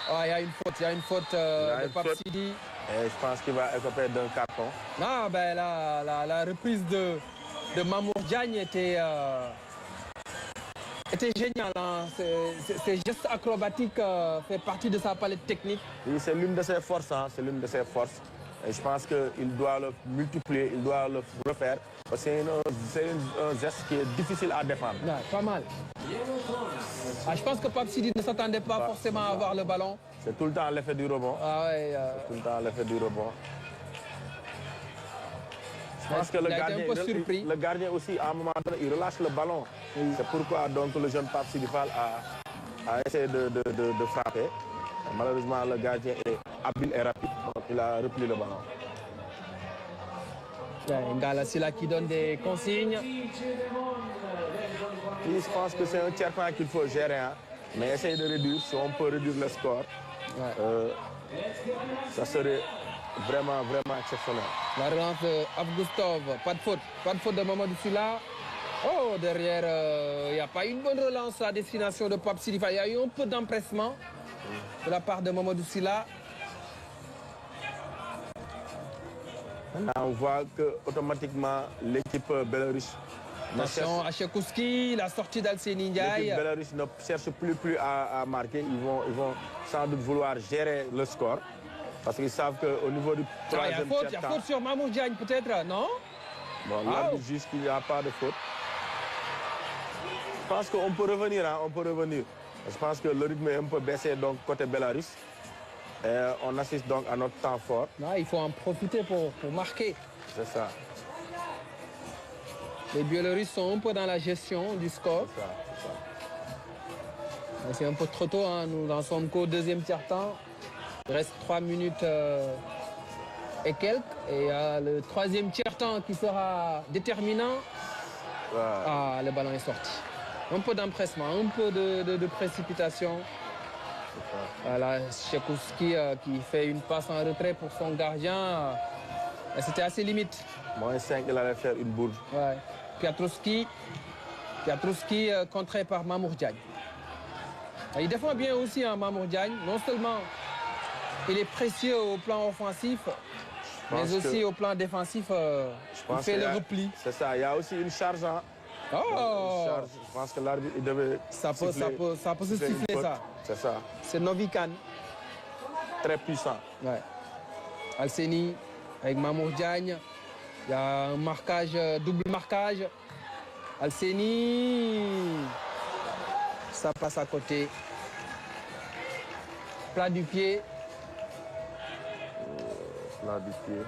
Il y a une faute de Pape Sidi. Et je pense qu'il va écoper d'un carton. Non, la reprise de Mamour Diagne était C'était génial, hein. Ces gestes acrobatiques fait partie de sa palette technique. Oui, c'est l'une de ses forces, hein. C'est l'une de ses forces. Et je pense qu'il doit le multiplier, il doit le refaire. C'est un geste qui est difficile à défendre. Ouais, pas mal. Ah, je pense que Pape Sidi ne s'attendait pas forcément à avoir le ballon. C'est tout le temps l'effet du rebond. Ah ouais, Tout le temps l'effet du rebond. Je pense que le gardien aussi, à un moment donné, il relâche le ballon. Oui. C'est pourquoi donc, le jeune Pape Sidi Fall a essayé de frapper. Malheureusement, le gardien est habile et rapide, donc il a repris le ballon. Ngala Sylla qui donne des consignes. Oui, je pense que c'est un tiers-temps qu'il faut gérer, hein. Mais essayer de réduire, si on peut réduire le score, ça serait vraiment, vraiment exceptionnel. La relance de Avgustov, pas de faute de Mamadou Sylla. Oh, derrière, il n'y a pas une bonne relance à destination de Pape Sidi Fall. Il y a eu un peu d'empressement de la part de Mamadou Sylla. Là, on voit que automatiquement l'équipe Bélarus. Attention à Chekouski, la sortie d'Alseni Ndiaye. L'équipe Bélarus ne cherche plus à marquer. Ils vont sans doute vouloir gérer le score. Parce qu'ils savent qu'au niveau du troisième il y a faute sur Mamour Diagne peut-être, non? Bon, l'arbitre juge qu'il n'y a pas de faute. Je pense qu'on peut revenir, hein, on peut revenir. Je pense que le rythme est un peu baissé donc côté Bélarus. Et on assiste donc à notre temps fort. Non, il faut en profiter pour marquer. C'est ça. Les Biélorusses sont un peu dans la gestion du score. C'est un peu trop tôt, hein. Nous en sommes qu'au deuxième tiers-temps. Il reste 3 minutes et quelques. Et le troisième tiers-temps qui sera déterminant. Ouais. Ah, le ballon est sorti. Un peu d'empressement, un peu de précipitation. Voilà, Chekouski qui fait une passe en retrait pour son gardien. C'était assez limite. Moins 5, il allait faire une bourde. Ouais. Piotrowski contré par Mamour Diagne. Il défend bien aussi, hein, Mamour Diagne. Non seulement il est précieux au plan offensif, mais aussi au plan défensif, il fait le repli. C'est ça, il y a aussi une charge. Hein. Oh! Une charge. Je pense que l'arbitre il devait ça peut se siffler, ça. C'est ça. C'est Novikan. Très puissant. Ouais. Alseni avec Mamour Diagne. Il y a un marquage, double marquage. Alseni. Ça passe à côté. Plat du pied. Plat du pied.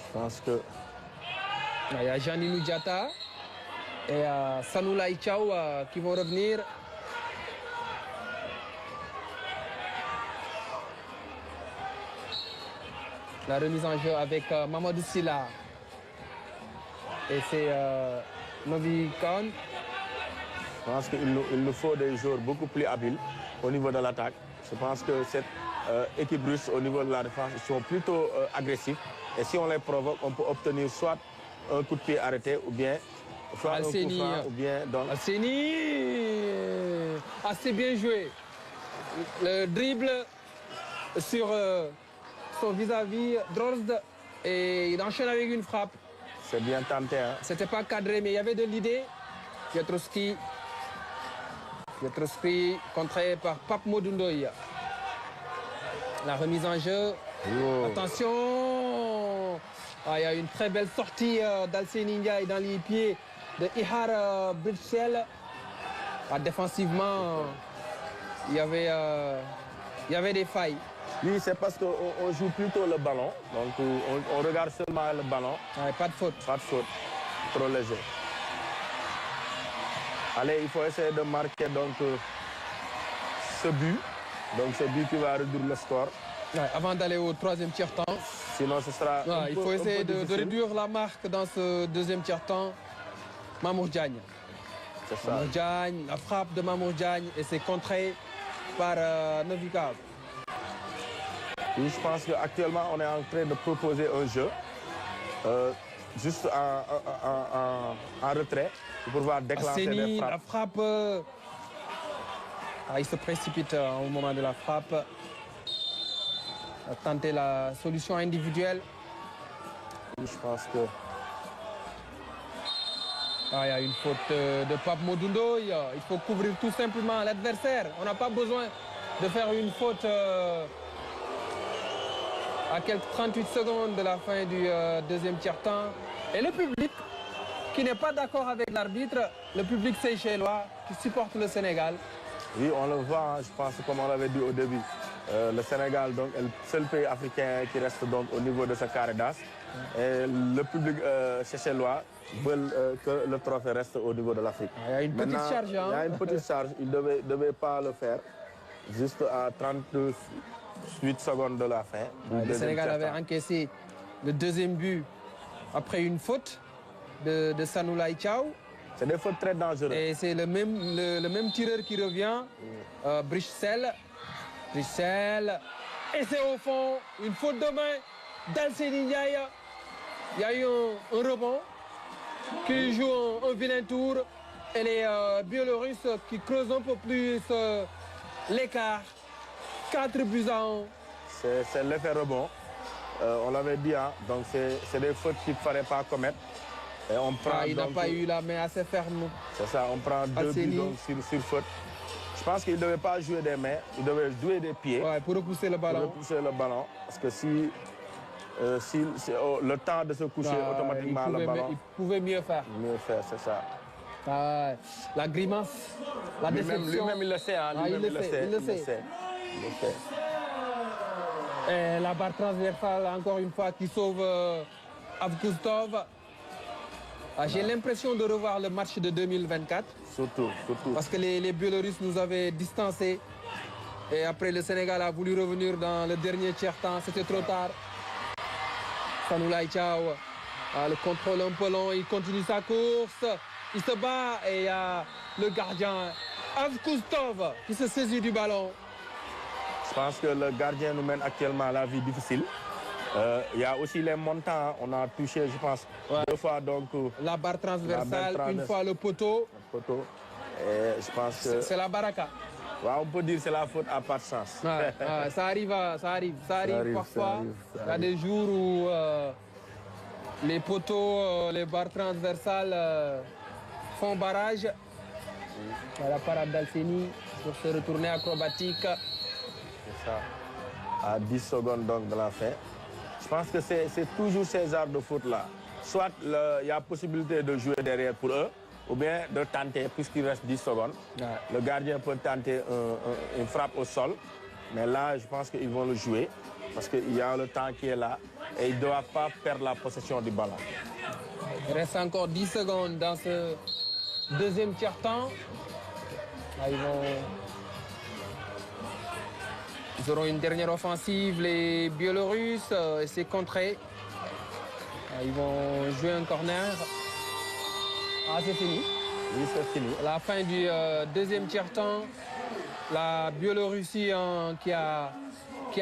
Je pense que... Il y a Jean-Ninou Diatta et Sanoula Ichao qui vont revenir. La remise en jeu avec Mamadou Sylla. Et c'est Novi Khan. Je pense qu'il nous faut des joueurs beaucoup plus habiles au niveau de l'attaque. Je pense que cette équipe russe au niveau de la défense, ils sont plutôt agressifs. Et si on les provoque, on peut obtenir soit un coup de pied arrêté ou bien soit Alseni, un coup franc ou bien... Donc... Alseni, assez bien joué. Le dribble sur son vis-à-vis Drozd et il enchaîne avec une frappe. C'est bien tenté. Hein? C'était pas cadré, mais il y avait de l'idée. Piotrowski contré par Pape Modundoy. La remise en jeu. Oh. Attention! Il y a une très belle sortie d'Alseni Ndiaye dans les pieds de Ihar Birchel. Défensivement, il y avait des failles. Oui, c'est parce qu'on joue plutôt le ballon. Donc on regarde seulement le ballon. Ouais, pas de faute. Pas de faute. Trop léger. Allez, il faut essayer de marquer donc ce but. Donc ce but qui va réduire le score. Ouais, avant d'aller au troisième tiers-temps. Sinon, ce sera. Il faut essayer de réduire la marque dans ce deuxième tiers-temps. Mamour Diagne. C'est ça. Mamour Diagne, la frappe de Mamour Diagne et c'est contré par Novikov. Oui, je pense qu'actuellement, on est en train de proposer un jeu. Juste en retrait pour pouvoir déclencher des frappes. La frappe. Il se précipite au moment de la frappe. A tenté la solution individuelle. Je pense que Ah, il y a une faute de Pape Modou. Il faut couvrir tout simplement l'adversaire. On n'a pas besoin de faire une faute à quelques 38 secondes de la fin du deuxième tiers-temps. Et le public, qui n'est pas d'accord avec l'arbitre, le public seychellois qui supporte le Sénégal. Oui, on le voit, hein, je pense, comme on l'avait dit au début. Le Sénégal donc, est le seul pays africain qui reste donc, au niveau de ce carré d'as. Et le public seychellois veut que le trophée reste au niveau de l'Afrique. Il y a une petite charge. Hein? Il y a une petite charge, il ne devait pas le faire. Juste à 38 secondes de la fin. Le Sénégal avait encaissé le deuxième but après une faute de Sanoulaye Thiaw. C'est des fautes très dangereuses. Et c'est le même tireur qui revient, Brichsel. Et c'est au fond une faute de main d'Alseni Ndiaye. Il y a eu un rebond qui joue un vilain tour. Et les Biélorusses qui creusent un peu plus l'écart. 4 buts à 1. C'est l'effet rebond. On l'avait dit, hein, donc c'est des fautes qu'il ne fallait pas commettre. Et on prend il n'a pas eu la main assez ferme. C'est ça, on prend 2 buts donc, sur faute. Je pense qu'il ne devait pas jouer des mains, il devait jouer des pieds. Ouais, pour repousser le ballon. Pour repousser le ballon. Parce que si le temps de se coucher, automatiquement le ballon. Il pouvait mieux faire. Mieux faire, c'est ça. La grimace, la déception. Lui-même, il le sait. Hein, il le sait. Et la barre transversale, encore une fois, qui sauve Avgustov. J'ai l'impression de revoir le match de 2024. Surtout. Parce que les Biélorusses nous avaient distancés. Et après, le Sénégal a voulu revenir dans le dernier tiers-temps. C'était trop tard. Sanoulaye Thiaw le contrôle un peu long. Il continue sa course. Il se bat et il y a le gardien Avgustov qui se saisit du ballon. Je pense que le gardien nous mène actuellement à la vie difficile. Il y a aussi les montants. On a touché, je pense, 2 fois donc, la barre transversale, une fois le poteau. Et je pense que c'est la baraka. Ouais, on peut dire que c'est la faute à pas de chance. Ça arrive parfois. Il y a des jours où les poteaux, les barres transversales font barrage. La parade d'Alseni pour se retourner acrobatique. C'est ça. À 10 secondes donc de la fin. Je pense que c'est toujours ces arts de faute-là. Soit il y a possibilité de jouer derrière pour eux, ou bien de tenter, puisqu'il reste 10 secondes. Le gardien peut tenter une frappe au sol, mais là, je pense qu'ils vont le jouer, parce qu'il y a le temps qui est là, et ils ne doivent pas perdre la possession du ballon. Il reste encore 10 secondes dans ce deuxième tiers-temps. Ils auront une dernière offensive, les Biélorusses, et c'est contré. Ils vont jouer un corner. C'est fini. Oui, c'est fini. À la fin du deuxième tiers-temps, la Biélorussie qui a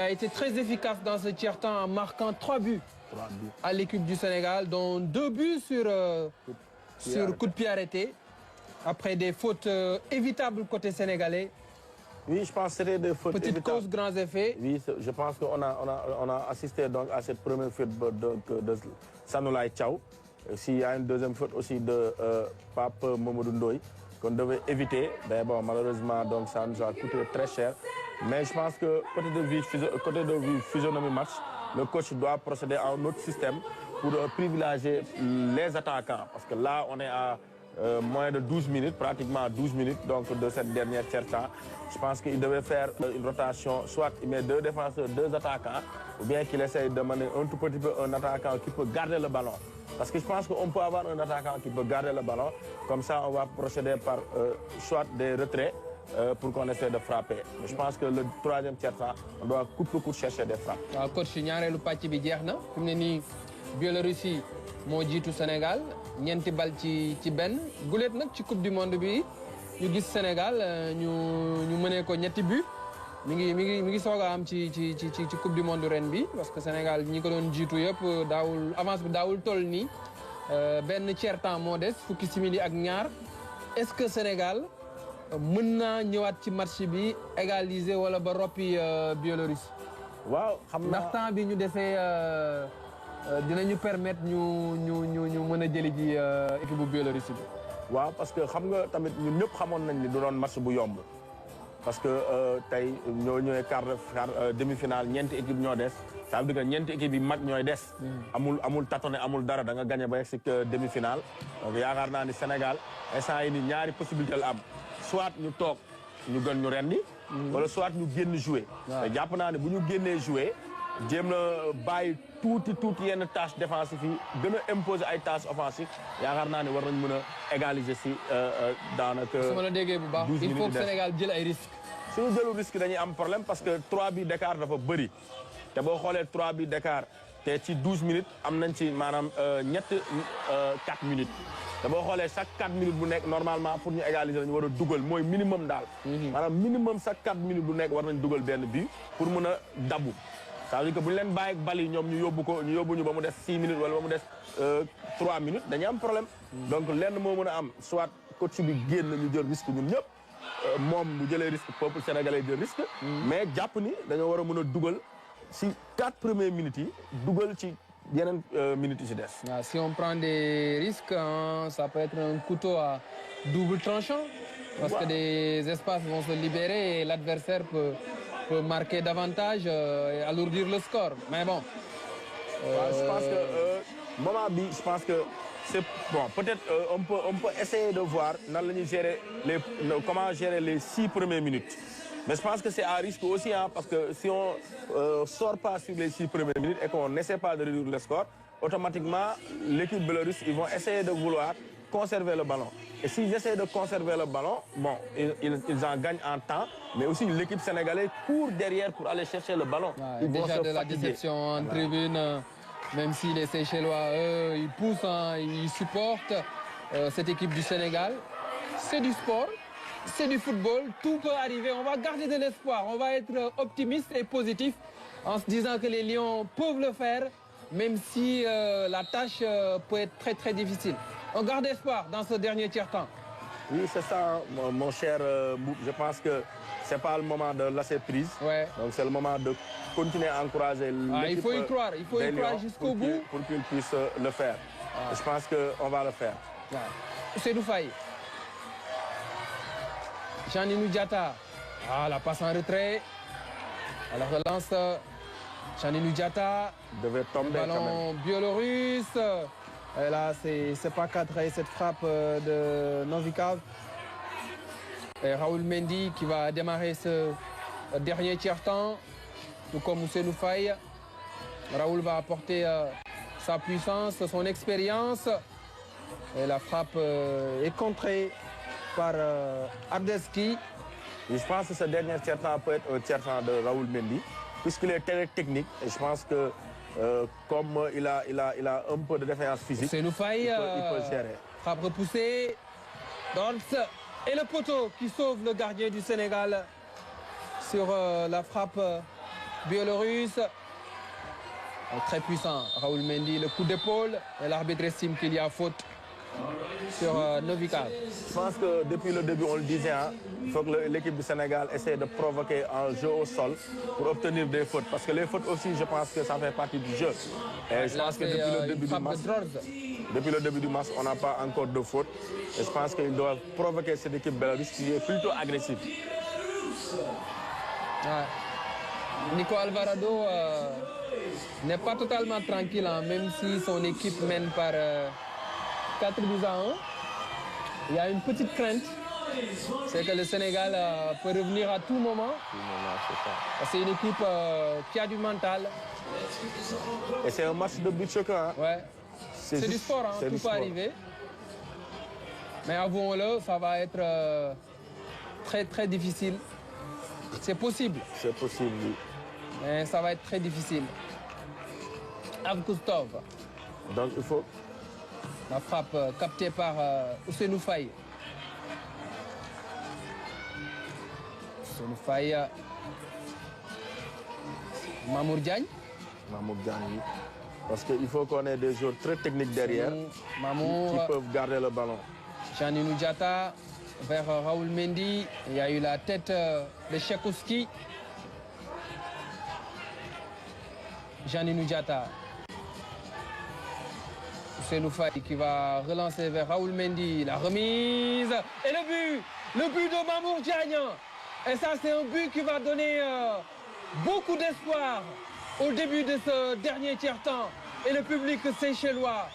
été très efficace dans ce tiers-temps en marquant 3 buts à l'équipe du Sénégal, dont 2 buts sur coup de pied arrêté, après des fautes évitables côté sénégalais. Oui, je pense que c'était des fautes Petite évitables. cause, grands effets. Oui, je pense qu'on a assisté donc à cette première faute de Sanoulaye Thiaw. S'il y a une deuxième faute aussi de Pape Mamadou Ndoye qu'on devait éviter, ben bon, malheureusement, donc, ça nous a coûté très cher. Mais je pense que côté de vue physionomie match, le coach doit procéder à un autre système pour privilégier les attaquants. Parce que là, on est à moins de 12 minutes, pratiquement 12 minutes donc, de cette dernière tiers-temps. Je pense qu'il devait faire une rotation, soit il met 2 défenseurs, 2 attaquants, ou bien qu'il essaye de mener un tout petit peu un attaquant qui peut garder le ballon. Parce que je pense qu'on peut avoir un attaquant qui peut garder le ballon. Comme ça, on va procéder par soit des retraits pour qu'on essaie de frapper. Mais je pense que le troisième tiers-temps, on doit coûte chercher des frappes. Coach, ñaareelu pàcc bi jeex na fi mu ne nii Biélorussie moo jiitu Sénégal ñeenti bal ci benn guléet nag ci coupe du monde bi ñu gis Sénégal ñu mënee ko ñetti but mi ngi soog a am ci coupe du monde ren bi parce que Sénégal ñi ko doon jiitu yëpp daawul avance bi daawul toll nii benn tiers-temps moo des fukki simili ak ñaar est-ce que Sénégal mën naa ñëwaat ci match bi égaliser wala ba roppi Biélorussie. waaw xam naa ndax temps bi ñu defee dinañu permettre ñu mën a jëli ji équipe bu Biélorussie bi. waaw parce que xam nga tamit ñun ñëpp xamoon nañ ni du doon match bu yomb parce que tey ñoo ñëwee quart demi-finale ñeenti équipe ñoo des ça veut dire que ñeenti équipe yi mag ñooy des. amul tâtonner amul dara da nga gagné ba yegg si demi-finale. donc yaakaar naa ni Sénégal instant yi ni ñaari possibilité la am soit ñu toog ñu gën ñu rendi wala soit ñu génn jouer. te jàpp naa ne bu ñu génnee jouer jéem na bàyyi tuuti yenn tâche défensive yi gën a imposer ay tâches offensives yaakaar naa ne war nañ mën a égaliser si daanaka. su ma la déggee bu baax il faut que Sénégal jël ay risques. suñu jëlu risque dañuy am problème parce que 3 bi d'écart dafa bëri te boo xoolee 3 bi d'écart te ci 12 minutes am nañ ci maanaam 4 minutes. te boo xoolee chaque 4 minutes bu nekk normalement pour ñu égaliser lañu war a dugal mooy minimum daal. maanaam minimum chaque 4 minutes bu nekk war nañ dugal benn but pour mën a dabu. ça veut dire que bu ñu leen bàyyi ak bal yi ñoom ñu yóbbu ñu ba mu des 6 minutes wala ba mu des 3 minutes dañuy am problème. donc lenn moo mën a am soit coach bi génn ñu jël risque ñun ñëpp moom bu jëlee risque peuple sénégalais jël risque. mais jàpp ni dañoo war a mën a dugal si 4 premières minutes yi dugal ci yeneen minutes yi si des. Si on prend des risques ça peut être un couteau à double tranchant. parce que des espaces vont se libérer et l'adversaire peut marquer davantage et alourdir le score. Mais bon. Je pense que moment bi je pense que c'est bon. Peut-être on peut essayer de voir comment gérer les 6 premières minutes. Mais je pense que c'est à risque aussi parce que si on sort pas sur les 6 premières minutes et qu'on n'essaie pas de réduire le score, automatiquement l'équipe biélorusse ils vont essayer de vouloir conserver le ballon. Et s'ils essaient de conserver le ballon, bon, ils en gagnent en temps, mais aussi l'équipe sénégalaise court derrière pour aller chercher le ballon. Ils déjà de la déception en tribune, même si les Seychellois, eux, ils poussent, ils supportent cette équipe du Sénégal. C'est du sport, c'est du football, tout peut arriver. On va garder de l'espoir, on va être optimiste et positif en se disant que les Lions peuvent le faire, même si la tâche peut être très très difficile. On garde espoir dans ce dernier tiers-temps. Oui, c'est ça, mon cher Mboup. Je pense que ce n'est pas le moment de lâcher prise. Ouais. Donc c'est le moment de continuer à encourager l'équipe. Il faut y croire jusqu'au bout. Pour qu'ils puissent le faire. Je pense qu'on va le faire. Seydou Faye. Jean-Ninou Diatta. La passe en retrait. À la relance, Jean-Ninou Diatta. Devait tomber ballon quand même. Biélorusse. Et là, c'est pas cadré cette frappe de Novikov. Et Raoul Mendy qui va démarrer ce dernier tiers-temps, tout comme Ousseynou Faye. Raoul va apporter sa puissance, son expérience. Et la frappe est contrée par Ardeski. Et je pense que ce dernier tiers-temps peut être un tiers-temps de Raoul Mendy, puisqu'il est très technique. Et je pense que comme il a un peu de défaillance physique, il peut gérer. Frappe repoussée. Dons. Et le poteau qui sauve le gardien du Sénégal sur la frappe biélorusse. Très puissant, Raoul Mendy, le coup d'épaule. Et l'arbitre estime qu'il y a faute sur Novikov. Je pense que depuis le début, on le disait, il faut que l'équipe du Sénégal essaie de provoquer un jeu au sol pour obtenir des fautes. Parce que les fautes aussi, je pense que ça fait partie du jeu. Et je pense que depuis le début du match, on n'a pas encore de fautes. Et je pense qu'ils doivent provoquer cette équipe bélarusse qui est plutôt agressive. Nico Alvarado n'est pas totalement tranquille, même si son équipe mène par 4 buts à 1. Il y a une petite crainte, c'est que le Sénégal peut revenir à tout moment. C'est une équipe qui a du mental. Et c'est un match de but choquant. Ouais. C'est du sport, tout peut arriver. Mais avouons-le, ça va être très très difficile. C'est possible. C'est possible, oui. Mais ça va être très difficile. Avkustov. Donc il faut... La frappe captée par Ousseynou Faye. Ousseynou Faye. Mamour Diagne. Mamour Diagne, oui. Parce qu'il faut qu'on ait des joueurs très techniques derrière qui peuvent garder le ballon. Jean-Ninou Diatta vers Raoul Mendy. Il y a eu la tête de Chekouski. Jean-Ninou Diatta. C'est Loufaï qui va relancer vers Raoul Mendy. La remise et le but de Mamour Diagne. Et ça, c'est un but qui va donner beaucoup d'espoir au début de ce dernier tiers-temps. Et le public seychellois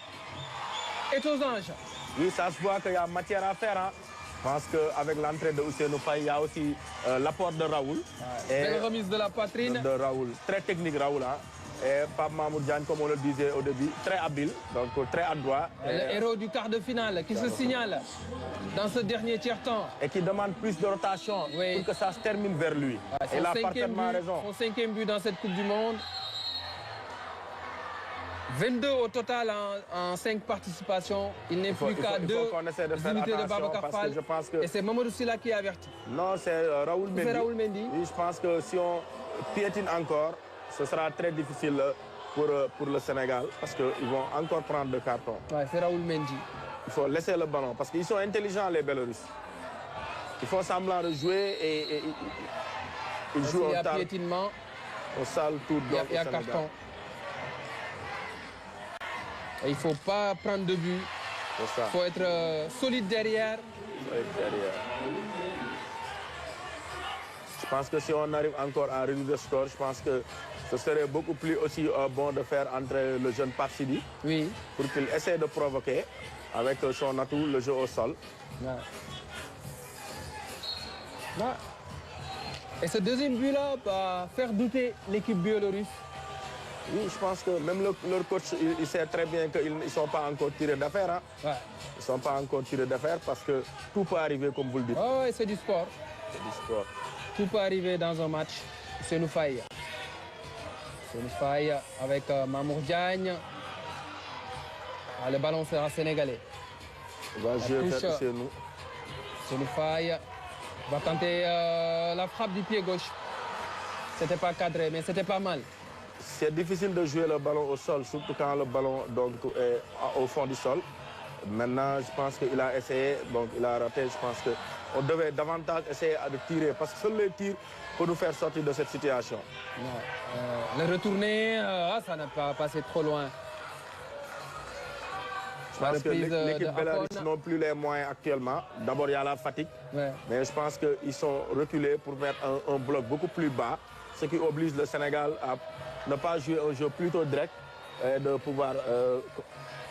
est aux anges. Oui, ça se voit qu'il y a matière à faire. Hein. Je pense qu'avec l'entrée de Ousseynou Faye, il y a aussi l'apport de Raoul. Ouais. Belle remise de la poitrine. De Raoul. Très technique, Raoul. Hein. Et Pape Mamour Diagne, comme on le disait au début, très habile, donc très adroit. Le héros du quart de finale qui se signale dans ce dernier tiers-temps. Et qui demande plus de rotation pour que ça se termine vers lui. Ouais, il a parfaitement raison. Son 5e but dans cette Coupe du Monde. 22 au total en 5 participations. Il n'est plus qu'à 2 unités de Babacar Fall. Et c'est Mamadou Sylla qui est averti. Non, c'est Raoul Mendy. C'est Raoul Mendy. Oui, je pense que si on piétine encore, ce sera très difficile pour le Sénégal parce qu'ils vont encore prendre le carton. Ouais, c'est Raoul Mendy. Il faut laisser le ballon parce qu'ils sont intelligents, les Biélorusses. Ils font semblant de jouer et ils jouent au tal. Piétinement. Au sale tour d'or. Il y a carton. Et il ne faut pas prendre de but. Il faut être solide derrière. Je pense que si on arrive encore à réduire le score, je pense que ce serait beaucoup plus aussi bon de faire entrer le jeune Pape Sidi. Oui. Pour qu'il essaie de provoquer avec son atout le jeu au sol. Ouais. Ouais. Et ce deuxième but-là va faire douter l'équipe biélorusse. Oui, je pense que même leur coach, il sait très bien qu'ils ne sont pas encore tirés d'affaire. Hein. Ouais. Ils ne sont pas encore tirés d'affaire parce que tout peut arriver, comme vous le dites. Oh, ouais, c'est du sport. C'est du sport. Tout peut arriver dans un match. C'est une faille. C'est une faille avec Mamour Diagne. Ah, le ballon sera sénégalais. Il va jouer chez nous. C'est une faille. Il va tenter la frappe du pied gauche. C'était pas cadré, mais c'était pas mal. C'est difficile de jouer le ballon au sol, surtout quand le ballon donc, est au fond du sol. Maintenant, je pense qu'il a essayé, donc il a raté. Je pense qu'on devait davantage essayer de tirer parce que seuls les tirs peuvent nous faire sortir de cette situation. Le retourner, ça n'a pas passé trop loin. Je pense que l'équipe Bélarus n'ont plus les moyens actuellement. D'abord, il y a la fatigue. Ouais. Mais je pense qu'ils sont reculés pour mettre un bloc beaucoup plus bas, ce qui oblige le Sénégal à ne pas jouer un jeu plutôt direct et de pouvoir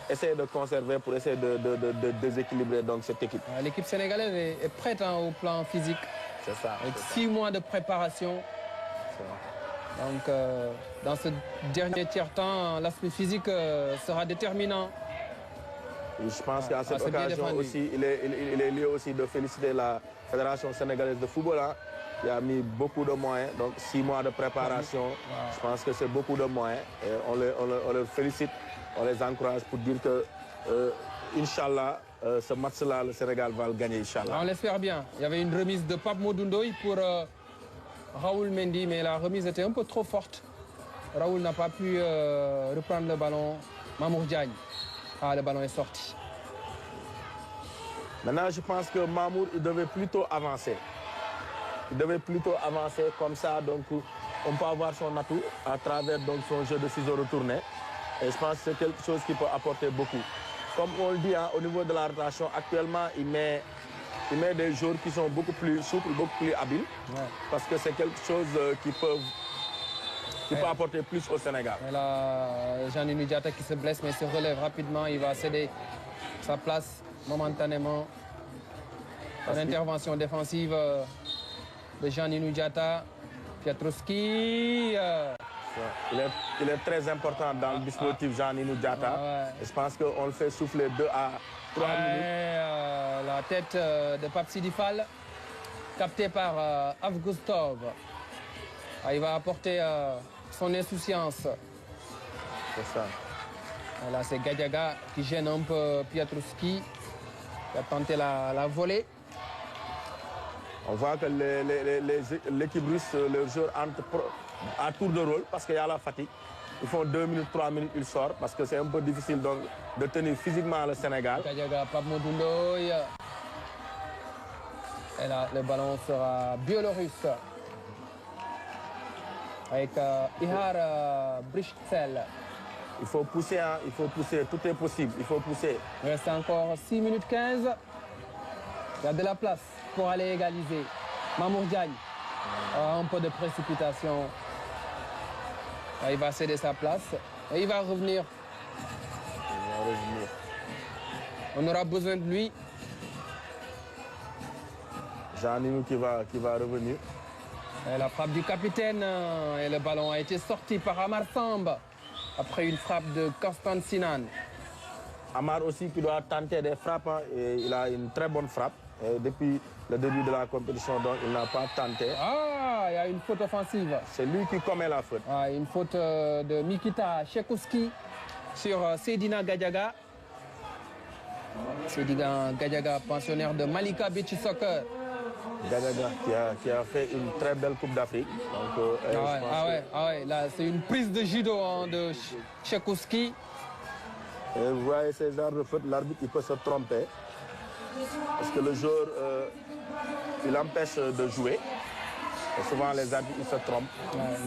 essayer de conserver pour essayer de déséquilibrer donc, cette équipe. L'équipe sénégalaise est prête hein, au plan physique. C'est ça. Avec 6 mois de préparation. Donc, dans ce dernier tiers-temps, l'aspect physique sera déterminant. Je pense qu'à cette occasion aussi, il est lieu aussi de féliciter la Fédération sénégalaise de football. Hein, qui a mis beaucoup de moyens, donc 6 mois de préparation. Wow. Je pense que c'est beaucoup de moyens. Et on les félicite, on les encourage pour dire que, Inch'Allah, ce match-là, le Sénégal va le gagner, Inch'Allah. On l'espère bien. Il y avait une remise de Pape Modundoy pour Raoul Mendy, mais la remise était un peu trop forte. Raoul n'a pas pu reprendre le ballon. Mamour Diagne. Ah, le ballon est sorti. Maintenant, je pense que Mamour, il devait plutôt avancer. Il devait plutôt avancer comme ça, donc on peut avoir son atout à travers donc, son jeu de ciseaux retournés. Et je pense que c'est quelque chose qui peut apporter beaucoup. Comme on le dit, hein, au niveau de la rotation, actuellement, il met des joueurs qui sont beaucoup plus souples, beaucoup plus habiles. Ouais. Parce que c'est quelque chose qui peut apporter plus au Sénégal. Et là, Jean-Nino Diatta qui se blesse, mais se relève rapidement. Il va céder sa place momentanément. Une intervention défensive de Jean-Nino Diatta, Piotrowski. Il est très important dans le dispositif Jean-Nino Diatta. Ouais. Je pense qu'on le fait souffler 2 à 3 minutes. La tête de Pape Sidi Fall, captée par Avgustov. Il va apporter son insouciance. C'est ça. Et là, c'est Gadiaga qui gêne un peu Piotrowski, qui a tenté la volée. On voit que l'équipe russe, leurs joueurs entrent à tour de rôle parce qu'il y a la fatigue. Ils font 2 minutes, 3 minutes, ils sortent parce que c'est un peu difficile donc, de tenir physiquement le Sénégal. Gadiaga, Pape Modundoy. Et là, le ballon sera biélorusse. Avec Ihar Brichtzel. Il faut pousser, hein, il faut pousser, tout est possible, il faut pousser. Il reste encore 6 minutes 15. Il y a de la place pour aller égaliser. Mamour Diagne a un peu de précipitation. Il va céder sa place et il va revenir. On aura besoin de lui. Jean-Nino qui va revenir. Et la frappe du capitaine et le ballon a été sorti par Amar Samb après une frappe de Constant Sinan. Amar aussi qui doit tenter des frappes, hein, et il a une très bonne frappe. Et depuis le début de la compétition, donc il n'a pas tenté. Ah, il y a une faute offensive. C'est lui qui commet la faute. Ah, une faute de Mikita Chekowski sur Seydina Gadiaga. Seydina Gadiaga, pensionnaire de Malika Beach Soccer. Gadiaga qui a fait une très belle Coupe d'Afrique. Ah ouais, là c'est une prise de judo hein, de Chekowski. Et vous voyez ces genres de fautes, l'arbitre il peut se tromper. Parce que le joueur, il empêche de jouer. Et souvent les arbitres ils se trompent.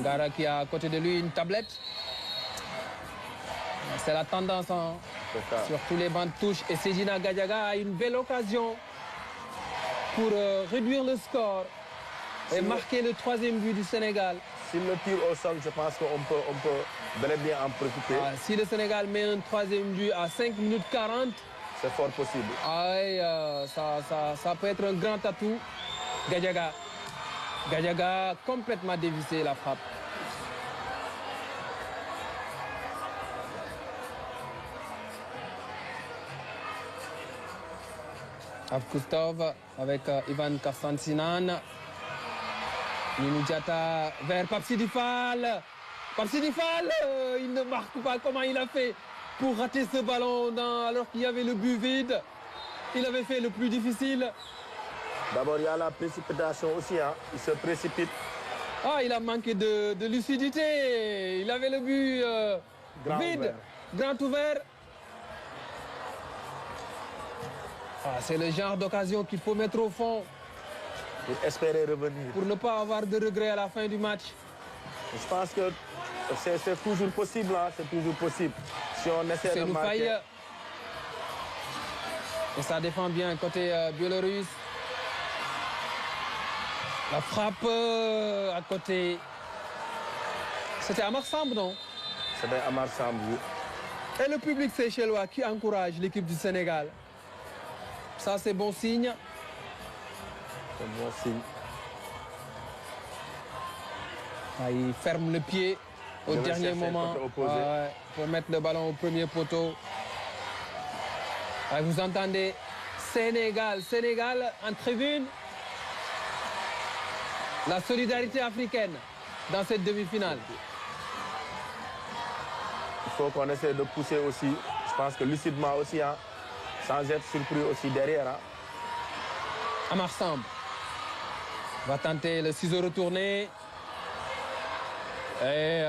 Ngara qui a à côté de lui une tablette. C'est la tendance hein, sur tous les bancs de touche. Et Seydina Gadiaga a une belle occasion pour réduire le score et marquer le 3e but du Sénégal. S'il le tire au sol, je pense qu'on peut bel et bien en profiter. Ah, si le Sénégal met un 3e but à 5 minutes 40, c'est fort possible. Ça peut être un grand atout. Gadiaga. Gadiaga a complètement dévissé la frappe. Avkustov avec Ivan Karsansinan. Ninou Diatta vers Papsidi Fall. Papsidi Fall, il ne marque pas. Comment il a fait pour rater ce ballon alors qu'il y avait le but vide? Il avait fait le plus difficile. D'abord, il y a la précipitation aussi. Hein. Il se précipite. Ah, il a manqué de lucidité. Il avait le but vide, grand ouvert. Ah, c'est le genre d'occasion qu'il faut mettre au fond. Pour espérer revenir. Pour ne pas avoir de regrets à la fin du match. Je pense que c'est toujours possible. Hein. C'est toujours possible. Si on essaie de marquer. Et ça défend bien côté biélorusse. La frappe à côté. C'était Amar Samb, non? C'était Amar Samb, oui. Et le public séchellois qui encourage l'équipe du Sénégal. Ça, c'est bon signe. C'est bon signe. Ah, il ferme le pied au dernier moment pour mettre le ballon au premier poteau. Ah, vous entendez Sénégal en tribune. La solidarité africaine dans cette demi-finale. Il faut qu'on essaie de pousser aussi. Je pense que lucidement aussi, hein, sans être surpris aussi derrière. Hein. Amar Samb va tenter le ciseau retourné. Et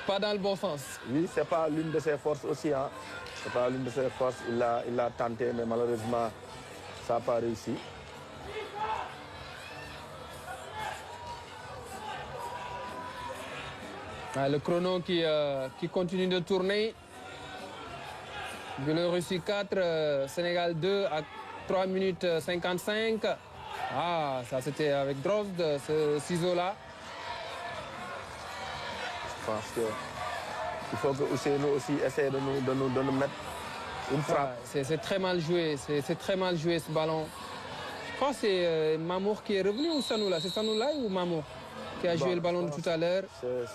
pas dans le bon sens. Oui, c'est pas l'une de ses forces aussi. Hein. C'est pas l'une de ses forces. Il l'a tenté, mais malheureusement, ça n'a pas réussi. Ah, le chrono qui continue de tourner. Biélorussie 4, Sénégal 2 à 3 minutes 55. Ah, ça c'était avec Drozd, ce ciseau-là. Je pense qu'il faut que Ousseynou aussi essaie de nous mettre une frappe. Ah, c'est très mal joué, c'est très mal joué ce ballon. Je crois que c'est Mamour qui est revenu ou Sanoula? C'est Sanoula ou Mamour qui a joué le ballon de tout à l'heure?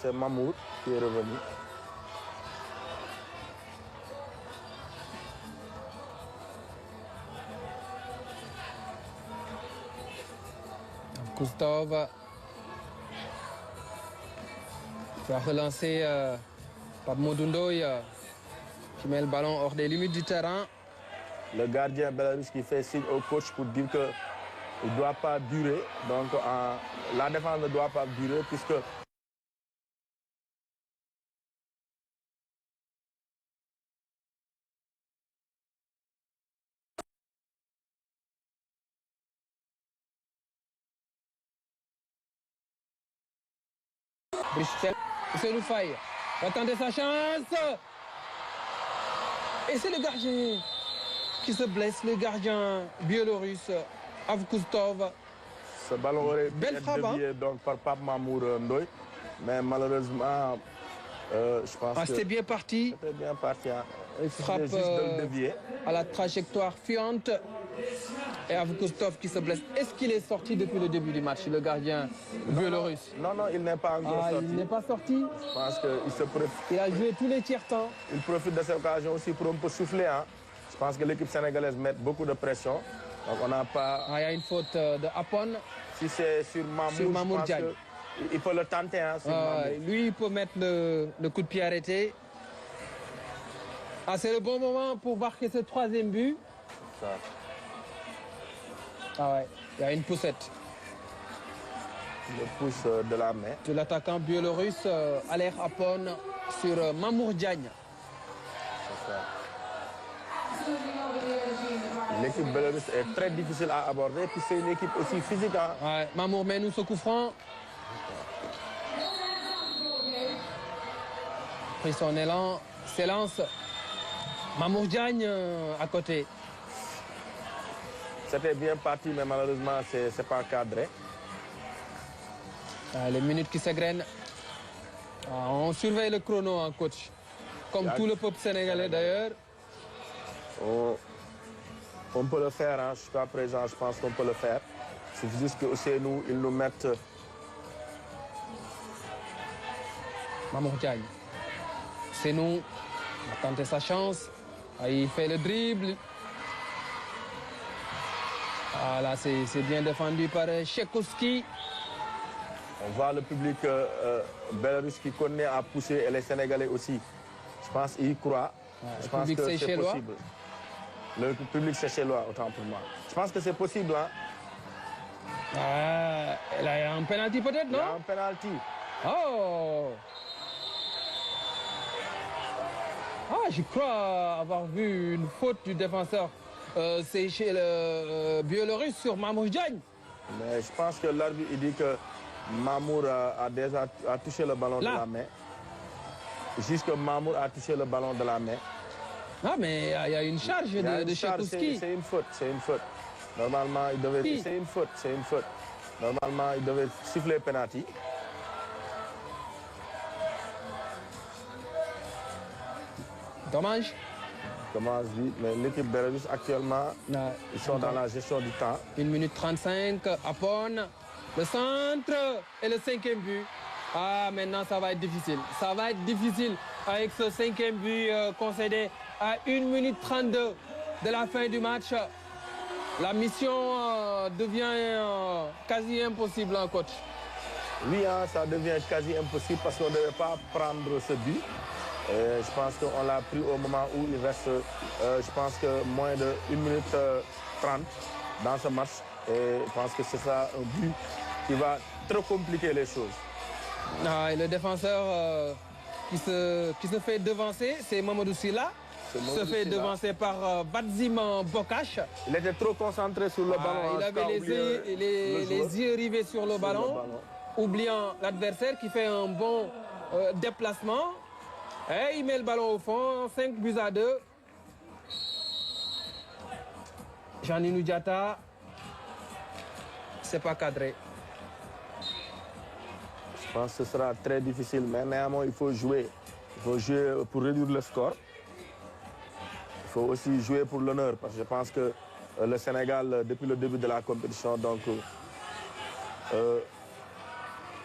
C'est Mamour qui est revenu. Kustov va relancer Pape Modundoy qui met le ballon hors des limites du terrain. Le gardien belarus qui fait signe au coach pour dire qu'il ne doit pas durer. Donc la défense ne doit pas durer puisque Brichel, Ousseynou Faye va tenter sa chance. Et c'est le gardien qui se blesse, le gardien biélorusse, Avkustov. Ce ballon aurait pu Belle être frappe, dévié donc, par Pape Mamour Ndoye. Mais malheureusement, je pense que c'était bien parti. c'était bien parti. Hein. Il Frappe suffisait juste de le dévier. à la trajectoire fiante. Et Avkustov qui se blesse. Est-ce qu'il est sorti depuis le début du match, le gardien biélorusse? Non, il n'est pas encore sorti. Il n'est pas sorti. Je pense qu'il Il a joué tous les tiers-temps. Il profite de cette occasion aussi pour un peu souffler. Hein. Je pense que l'équipe sénégalaise met beaucoup de pression. Donc on n'a pas... Il y a une faute de Apon. Si c'est sur Mamour, je pense qu'il peut le tenter. Hein, sur Mamour. Lui, il peut mettre le coup de pied arrêté. C'est le bon moment pour marquer ce troisième but. Ça. Il y a une poussette. Le pouce de la main. De l'attaquant biélorusse, Aller Apon, sur Mamour Diagne. L'équipe biélorusse est très difficile à aborder. Puis c'est une équipe aussi physique. Hein. Mamour met-nous ce coup franc. Pris son élan, s'élance. Mamour Diagne à côté. C'était bien parti, mais malheureusement, ce n'est pas cadré. Les minutes qui s'égrènent. On surveille le chrono, hein, coach. Comme tout le peuple sénégalais, d'ailleurs. On peut le faire, hein. Jusqu'à présent, je pense qu'on peut le faire. C'est juste que nous, ils nous mettent... Mamour Diagne. C'est nous. Il a tenté sa chance. Il fait le dribble. Là, c'est bien défendu par Tchaikovsky. On voit le public bélarusse qui connaît à pousser et les Sénégalais aussi. Je pense qu'ils y croient. Je pense que c'est possible. Le public c'est chez lui, autant pour moi. Je pense que c'est possible. Hein. Il y a un penalty peut-être, non? Il y a un penalty. Je crois avoir vu une faute du défenseur. C'est chez le Biélorusse sur Mamour Diagne. Mais je pense que l'arbitre dit que Mamour a déjà touché le ballon de la main. Jusque Mamour a touché le ballon de la main. Mais il y a une charge de Tchaikovsky. C'est une faute. Normalement, il devait... C'est une faute. Normalement, il devait siffler penalty. Dommage. Oui. Mais l'équipe bélarusse, actuellement, ils sont dans la gestion du temps. 1 minute 35, Apon, le centre et le 5e but. Maintenant, ça va être difficile. Ça va être difficile avec ce 5e but concédé à 1 minute 32 de la fin du match. La mission devient quasi impossible, hein, coach. Oui, ça devient quasi impossible parce qu'on ne devait pas prendre ce but. Je pense qu'on l'a pris au moment où il reste, je pense que moins de 1 minute 30 dans ce match. Et je pense que c'est ça un but qui va trop compliquer les choses. Et le défenseur qui se fait devancer, c'est Mamadou Sylla. Se fait devancer par Badzim Bokash. Il était trop concentré sur le ballon. Il avait les yeux rivés sur le ballon, oubliant l'adversaire qui fait un bon déplacement. Et il met le ballon au fond, 5-2. Jean-Ninou Diatta, c'est pas cadré. Je pense que ce sera très difficile, mais néanmoins, il faut jouer. Il faut jouer pour réduire le score. Il faut aussi jouer pour l'honneur, parce que je pense que le Sénégal, depuis le début de la compétition, donc,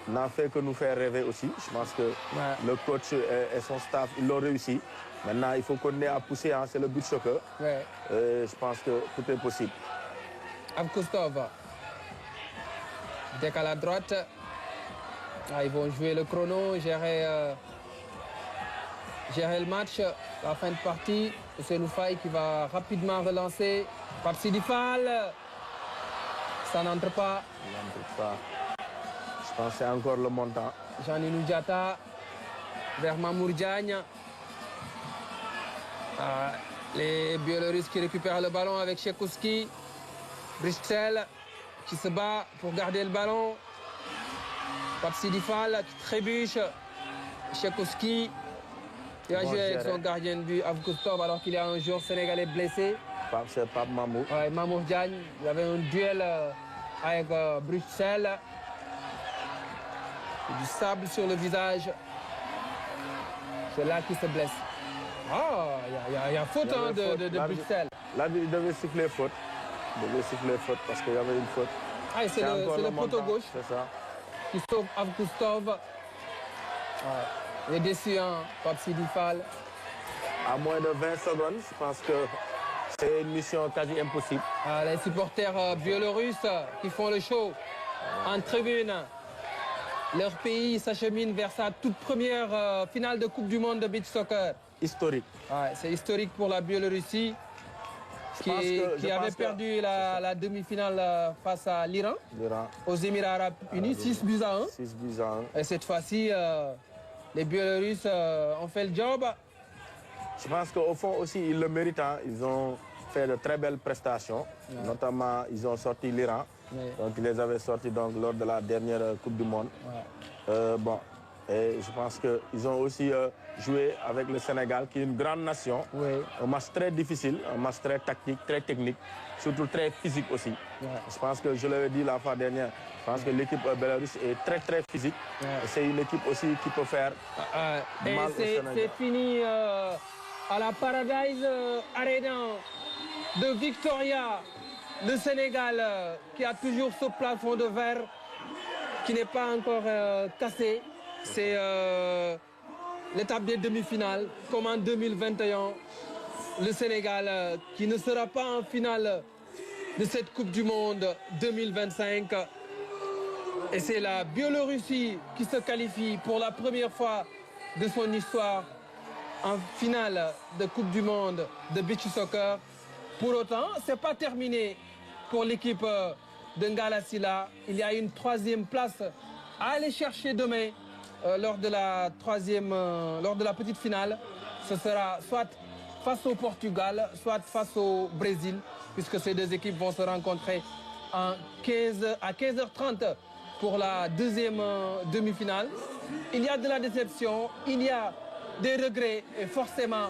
n'a fait que nous faire rêver aussi. Je pense que le coach et son staff, ils l'ont réussi. Maintenant, il faut continuer à pousser, hein, c'est le but choqueur. Je pense que tout est possible. Avkustov, décale à droite. Ils vont jouer le chrono, gérer le match, la fin de partie. C'est Noufaï qui va rapidement relancer. Pape Sidi Fall, ça n'entre pas. Je pense que c'est encore le montant. Jean-Ninou Diatta vers Mamour Diagne. Les Biélorusses qui récupèrent le ballon avec Tchaikovsky. Bristol qui se bat pour garder le ballon. Pape Sidi Fall qui trébuche. Tchaikovsky. Il a joué avec son gardien de but, Avkustov, alors qu'il y a un joueur sénégalais blessé. C'est Pape Mamour. Ouais, Mamour Diagne. Il y avait un duel avec Bruxelles. Du sable sur le visage. C'est là qu'il se blesse. Ah, il y a faute de Bruxelles. Là, il devait siffler faute. Il devait siffler faute parce qu'il y avait une faute. Ah, c'est le poteau gauche. C'est ça. Qui sauve Avkustov. Ouais. Il est déçu, hein, Pape Sidi Fall. À moins de 20 secondes, je pense que c'est une mission quasi impossible. Les supporters biélorusses qui font le show en tribune. Leur pays s'achemine vers sa toute première finale de Coupe du Monde de beach soccer. Historique. Ouais, c'est historique pour la Biélorussie qui avait perdu la demi-finale face à l'Iran aux Émirats Arabes Unis, 6-1. 6-1. Et cette fois-ci, les Biélorusses ont fait le job. Je pense qu'au fond aussi, ils le méritent. Hein. Ils ont fait de très belles prestations. Ouais. Notamment, ils ont sorti l'Iran. Ouais. Donc, ils les avaient sortis donc, lors de la dernière Coupe du Monde. Ouais. Bon, et je pense qu'ils ont aussi joué avec le Sénégal, qui est une grande nation. Ouais. Un match très difficile, un match très tactique, très technique, surtout très physique aussi. Ouais. Je pense que je l'avais dit la fois dernière. Je pense que l'équipe bélarusse est très très physique. Ouais. C'est une équipe aussi qui peut faire mal au Sénégal. C'est fini à la Paradise Arena de Victoria, le Sénégal qui a toujours ce plafond de verre qui n'est pas encore cassé. C'est l'étape des demi-finales, comme en 2021. Le Sénégal qui ne sera pas en finale de cette Coupe du Monde 2025. Et c'est la Biélorussie qui se qualifie pour la première fois de son histoire en finale de Coupe du Monde de beach soccer. Pour autant, ce n'est pas terminé pour l'équipe de Ngala Sylla. Il y a une troisième place à aller chercher demain lors de la petite finale. Ce sera soit face au Portugal, soit face au Brésil, puisque ces deux équipes vont se rencontrer à 15h30 pour la deuxième demi-finale. Il y a de la déception, il y a des regrets et forcément